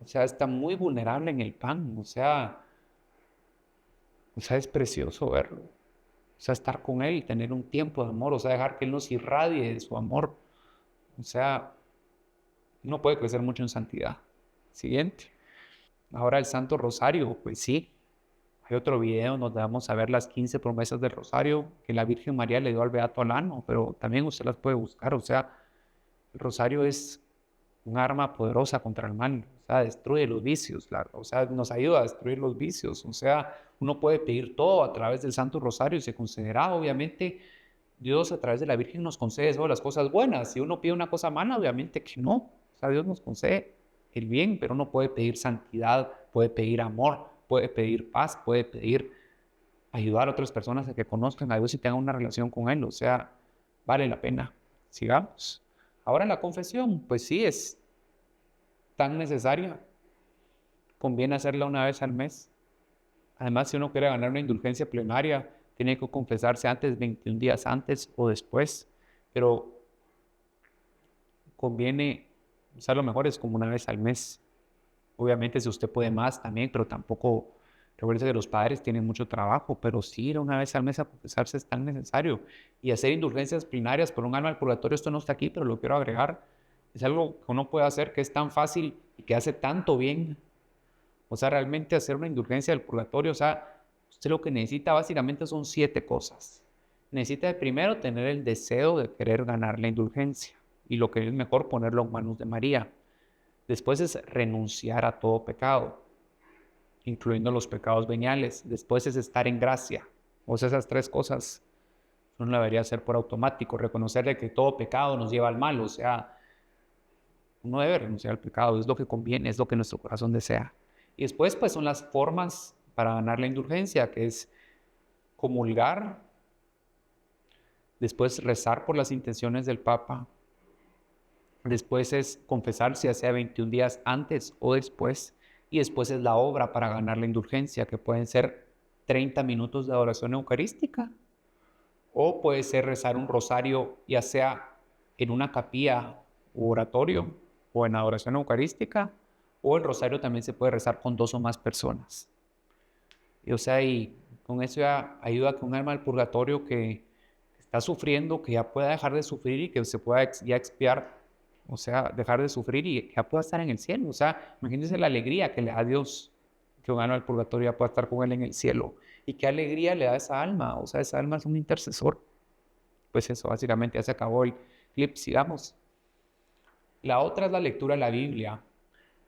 o sea, está muy vulnerable en el pan. O sea, es precioso verlo. O sea, estar con Él, tener un tiempo de amor, o sea, dejar que Él nos irradie de su amor. O sea, uno puede crecer mucho en santidad. Siguiente. Ahora el Santo Rosario, pues sí. Hay otro video donde vamos a ver las 15 promesas del Rosario que la Virgen María le dio al Beato Alano, pero también usted las puede buscar. O sea, el Rosario es un arma poderosa contra el mal. O sea, destruye los vicios. O sea, nos ayuda a destruir los vicios. O sea, uno puede pedir todo a través del Santo Rosario y se concederá. Obviamente, Dios a través de la Virgen nos concede todas las cosas buenas. Si uno pide una cosa mala, obviamente que no. O sea, Dios nos concede el bien, pero uno puede pedir santidad, puede pedir amor, puede pedir paz, puede pedir ayudar a otras personas a que conozcan a Dios y tengan una relación con Él. O sea, vale la pena. Sigamos. Ahora en la confesión, pues sí, es tan necesaria. Conviene hacerla una vez al mes. Además, si uno quiere ganar una indulgencia plenaria, tiene que confesarse antes, 21 días antes o después. Pero conviene, o sea, lo mejor es como una vez al mes. Obviamente, si usted puede más también, pero tampoco, recuerde que los padres tienen mucho trabajo, pero sí ir una vez al mes a confesarse es tan necesario. Y hacer indulgencias plenarias por un alma al purgatorio, esto no está aquí, pero lo quiero agregar. Es algo que uno puede hacer que es tan fácil y que hace tanto bien. O sea, realmente hacer una indulgencia del purgatorio, o sea, usted lo que necesita básicamente son 7 cosas. Necesita primero tener el deseo de querer ganar la indulgencia y lo que es mejor ponerlo en manos de María. Después es renunciar a todo pecado, incluyendo los pecados veniales. Después es estar en gracia. O sea, esas 3 cosas uno debería hacer por automático. Reconocerle que todo pecado nos lleva al mal. O sea, uno debe renunciar al pecado. Es lo que conviene, es lo que nuestro corazón desea. Y después, pues, son las formas para ganar la indulgencia, que es comulgar, después rezar por las intenciones del Papa, después es confesarse, ya sea 21 días antes o después, y después es la obra para ganar la indulgencia, que pueden ser 30 minutos de adoración eucarística, o puede ser rezar un rosario, ya sea en una capilla u oratorio, o en adoración eucarística, o el rosario también se puede rezar con 2 o más personas. Y, o sea, y con eso ya ayuda a que un alma del purgatorio que está sufriendo, que ya pueda dejar de sufrir y que se pueda ya expiar, o sea, dejar de sufrir y ya pueda estar en el cielo. O sea, imagínense la alegría que le da a Dios que un alma del purgatorio ya pueda estar con Él en el cielo. Y qué alegría le da a esa alma. O sea, esa alma es un intercesor. Pues eso, básicamente ya se acabó el clip. Sigamos. La otra es la lectura de la Biblia.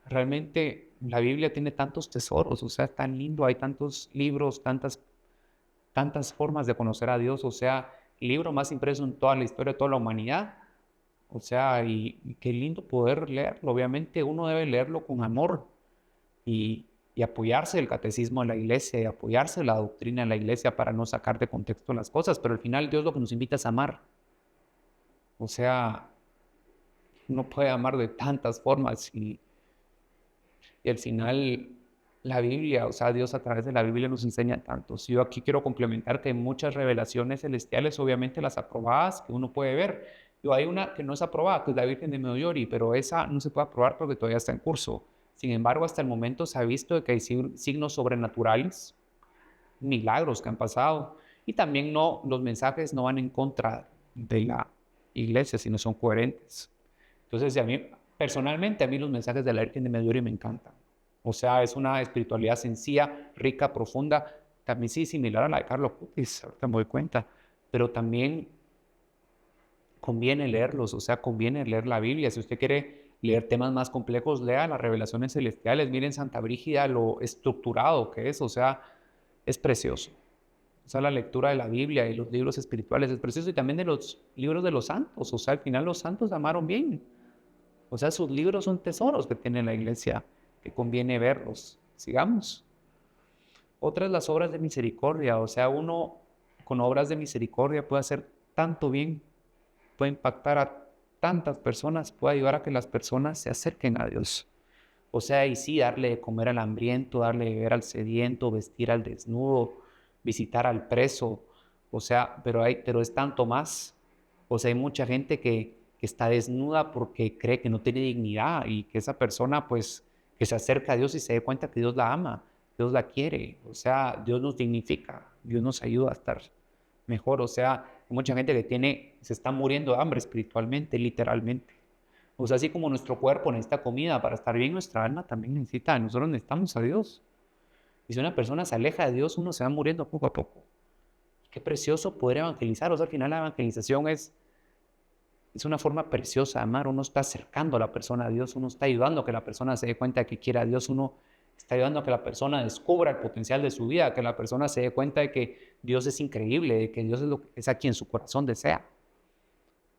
Realmente la Biblia tiene tantos tesoros, o sea, es tan lindo, hay tantos libros, tantas formas de conocer a Dios. O sea, libro más impreso en toda la historia de toda la humanidad. O sea, y qué lindo poder leerlo. Obviamente uno debe leerlo con amor y apoyarse del catecismo de la iglesia y apoyarse de la doctrina de la iglesia para no sacar de contexto las cosas. Pero al final Dios lo que nos invita es amar. O sea, uno puede amar de tantas formas y al final la Biblia, o sea, Dios a través de la Biblia nos enseña tanto. Si yo aquí quiero complementar que hay muchas revelaciones celestiales, obviamente las aprobadas que uno puede ver. Yo hay una que no es aprobada, que es la Virgen de Medjugorje, pero esa no se puede aprobar porque todavía está en curso. Sin embargo, hasta el momento se ha visto de que hay signos sobrenaturales, milagros que han pasado, y también no, los mensajes no van en contra de la iglesia, sino son coherentes. Entonces, a mí, personalmente, a mí los mensajes de la Virgen de Medjugorje me encantan. O sea, es una espiritualidad sencilla, rica, profunda, también sí similar a la de Carlo Acutis, ahorita me doy cuenta, pero también conviene leerlos, o sea, conviene leer la Biblia. Si usted quiere leer temas más complejos, lea las revelaciones celestiales, miren Santa Brígida, lo estructurado que es, o sea, es precioso. O sea, la lectura de la Biblia y los libros espirituales es precioso, y también de los libros de los santos, o sea, al final los santos amaron bien. O sea, sus libros son tesoros que tiene la iglesia, que conviene verlos. Sigamos. Otras las obras de misericordia, o sea, uno con obras de misericordia puede hacer tanto bien, puede impactar a tantas personas, puede ayudar a que las personas se acerquen a Dios. O sea, y sí, darle de comer al hambriento, darle de beber al sediento, vestir al desnudo, visitar al preso. O sea, pero es tanto más. O sea, hay mucha gente que está desnuda porque cree que no tiene dignidad, y que esa persona, pues, que se acerca a Dios y se dé cuenta que Dios la ama, Dios la quiere. O sea, Dios nos dignifica, Dios nos ayuda a estar mejor. O sea, hay mucha gente que se está muriendo de hambre espiritualmente, literalmente. O sea, así como nuestro cuerpo necesita comida para estar bien, nuestra alma también necesita, nosotros necesitamos a Dios. Y si una persona se aleja de Dios, uno se va muriendo poco a poco. Qué precioso poder evangelizar. O sea, al final la evangelización es una forma preciosa de amar. Uno está acercando a la persona a Dios, uno está ayudando a que la persona se dé cuenta de que quiere a Dios, uno está ayudando a que la persona descubra el potencial de su vida, que la persona se dé cuenta de que Dios es increíble, de que Dios es a quien su corazón desea.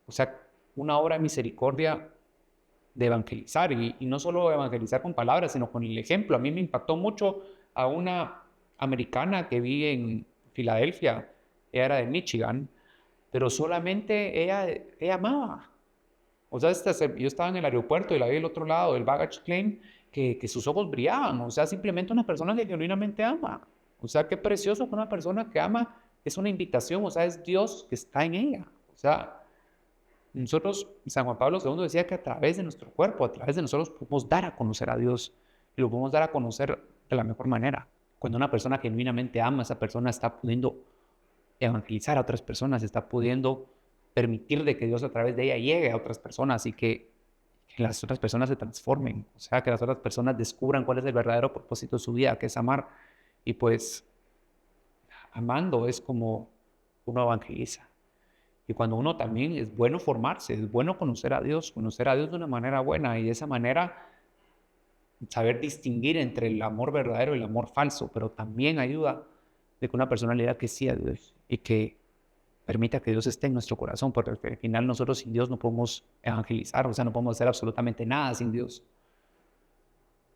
O sea, una obra de misericordia de evangelizar, y no solo evangelizar con palabras, sino con el ejemplo. A mí me impactó mucho a una americana que vi en Filadelfia. Ella era de Michigan, pero solamente ella amaba. O sea, yo estaba en el aeropuerto y la vi del otro lado del baggage claim, que sus ojos brillaban. O sea, simplemente una persona que genuinamente ama. O sea, qué precioso que una persona que ama es una invitación. O sea, es Dios que está en ella. O sea, nosotros, San Juan Pablo II decía que a través de nuestro cuerpo, a través de nosotros, podemos dar a conocer a Dios, y lo podemos dar a conocer de la mejor manera. Cuando una persona genuinamente ama, esa persona está pudiendo evangelizar a otras personas, está pudiendo permitir de que Dios a través de ella llegue a otras personas, y que las otras personas se transformen. O sea, que las otras personas descubran cuál es el verdadero propósito de su vida, que es amar. Y pues, amando es como uno evangeliza. Y cuando uno también es bueno formarse, es bueno conocer a Dios de una manera buena, y de esa manera saber distinguir entre el amor verdadero y el amor falso, pero también ayuda de que una personalidad que sí a Dios y que permita que Dios esté en nuestro corazón, porque al final nosotros sin Dios no podemos evangelizar, o sea, no podemos hacer absolutamente nada sin Dios.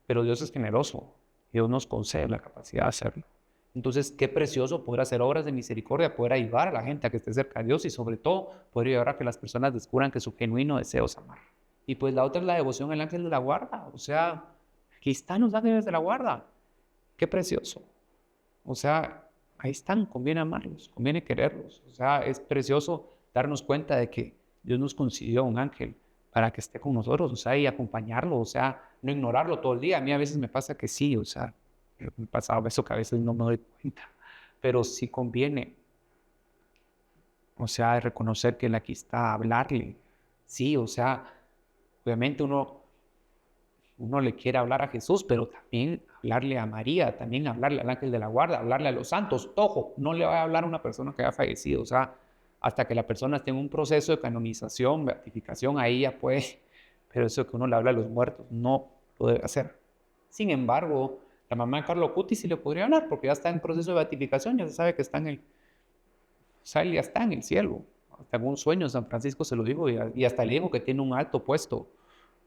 Pero Dios es generoso, y Dios nos concede la capacidad de hacerlo. Entonces, qué precioso poder hacer obras de misericordia, poder ayudar a la gente a que esté cerca de Dios, y sobre todo poder ayudar a que las personas descubran que su genuino deseo es amar. Y pues la otra es la devoción al ángel de la guarda. O sea, aquí están los ángeles de la guarda. Qué precioso. O sea, ahí están, conviene amarlos, conviene quererlos. O sea, es precioso darnos cuenta de que Dios nos concedió un ángel para que esté con nosotros, o sea, y acompañarlo, o sea, no ignorarlo todo el día. A mí a veces me pasa que sí, o sea, me pasa eso que a veces no me doy cuenta, pero sí conviene, o sea, reconocer que Él aquí está, hablarle. Sí, o sea, obviamente uno le quiere hablar a Jesús, pero también hablarle a María, también hablarle al ángel de la guarda, hablarle a los santos. Ojo, no le va a hablar a una persona que haya fallecido, o sea, hasta que la persona esté en un proceso de canonización, beatificación, ahí ya puede, pero eso que uno le habla a los muertos, no lo debe hacer. Sin embargo, la mamá de Carlo Cuti sí le podría hablar, porque ya está en proceso de beatificación, ya se sabe que está O sea, él ya está en el cielo. Hasta en un sueño San Francisco se lo dijo y hasta le dijo que tiene un alto puesto,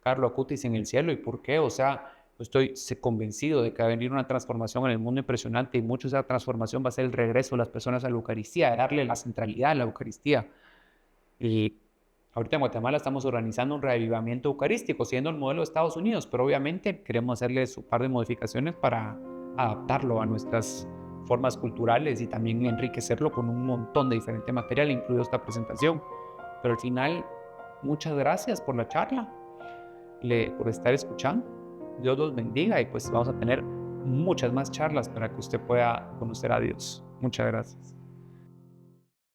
Carlo Acutis, en el cielo. ¿Y por qué? O sea, estoy convencido de que va a venir una transformación en el mundo impresionante y mucho de esa transformación va a ser el regreso de las personas a la Eucaristía, de darle la centralidad a la Eucaristía. Y ahorita en Guatemala estamos organizando un reavivamiento eucarístico, siguiendo el modelo de Estados Unidos, pero obviamente queremos hacerle un par de modificaciones para adaptarlo a nuestras formas culturales y también enriquecerlo con un montón de diferente material, incluido esta presentación. Pero al final, muchas gracias por la charla, por estar escuchando. Dios los bendiga y pues vamos a tener muchas más charlas para que usted pueda conocer a Dios. Muchas gracias.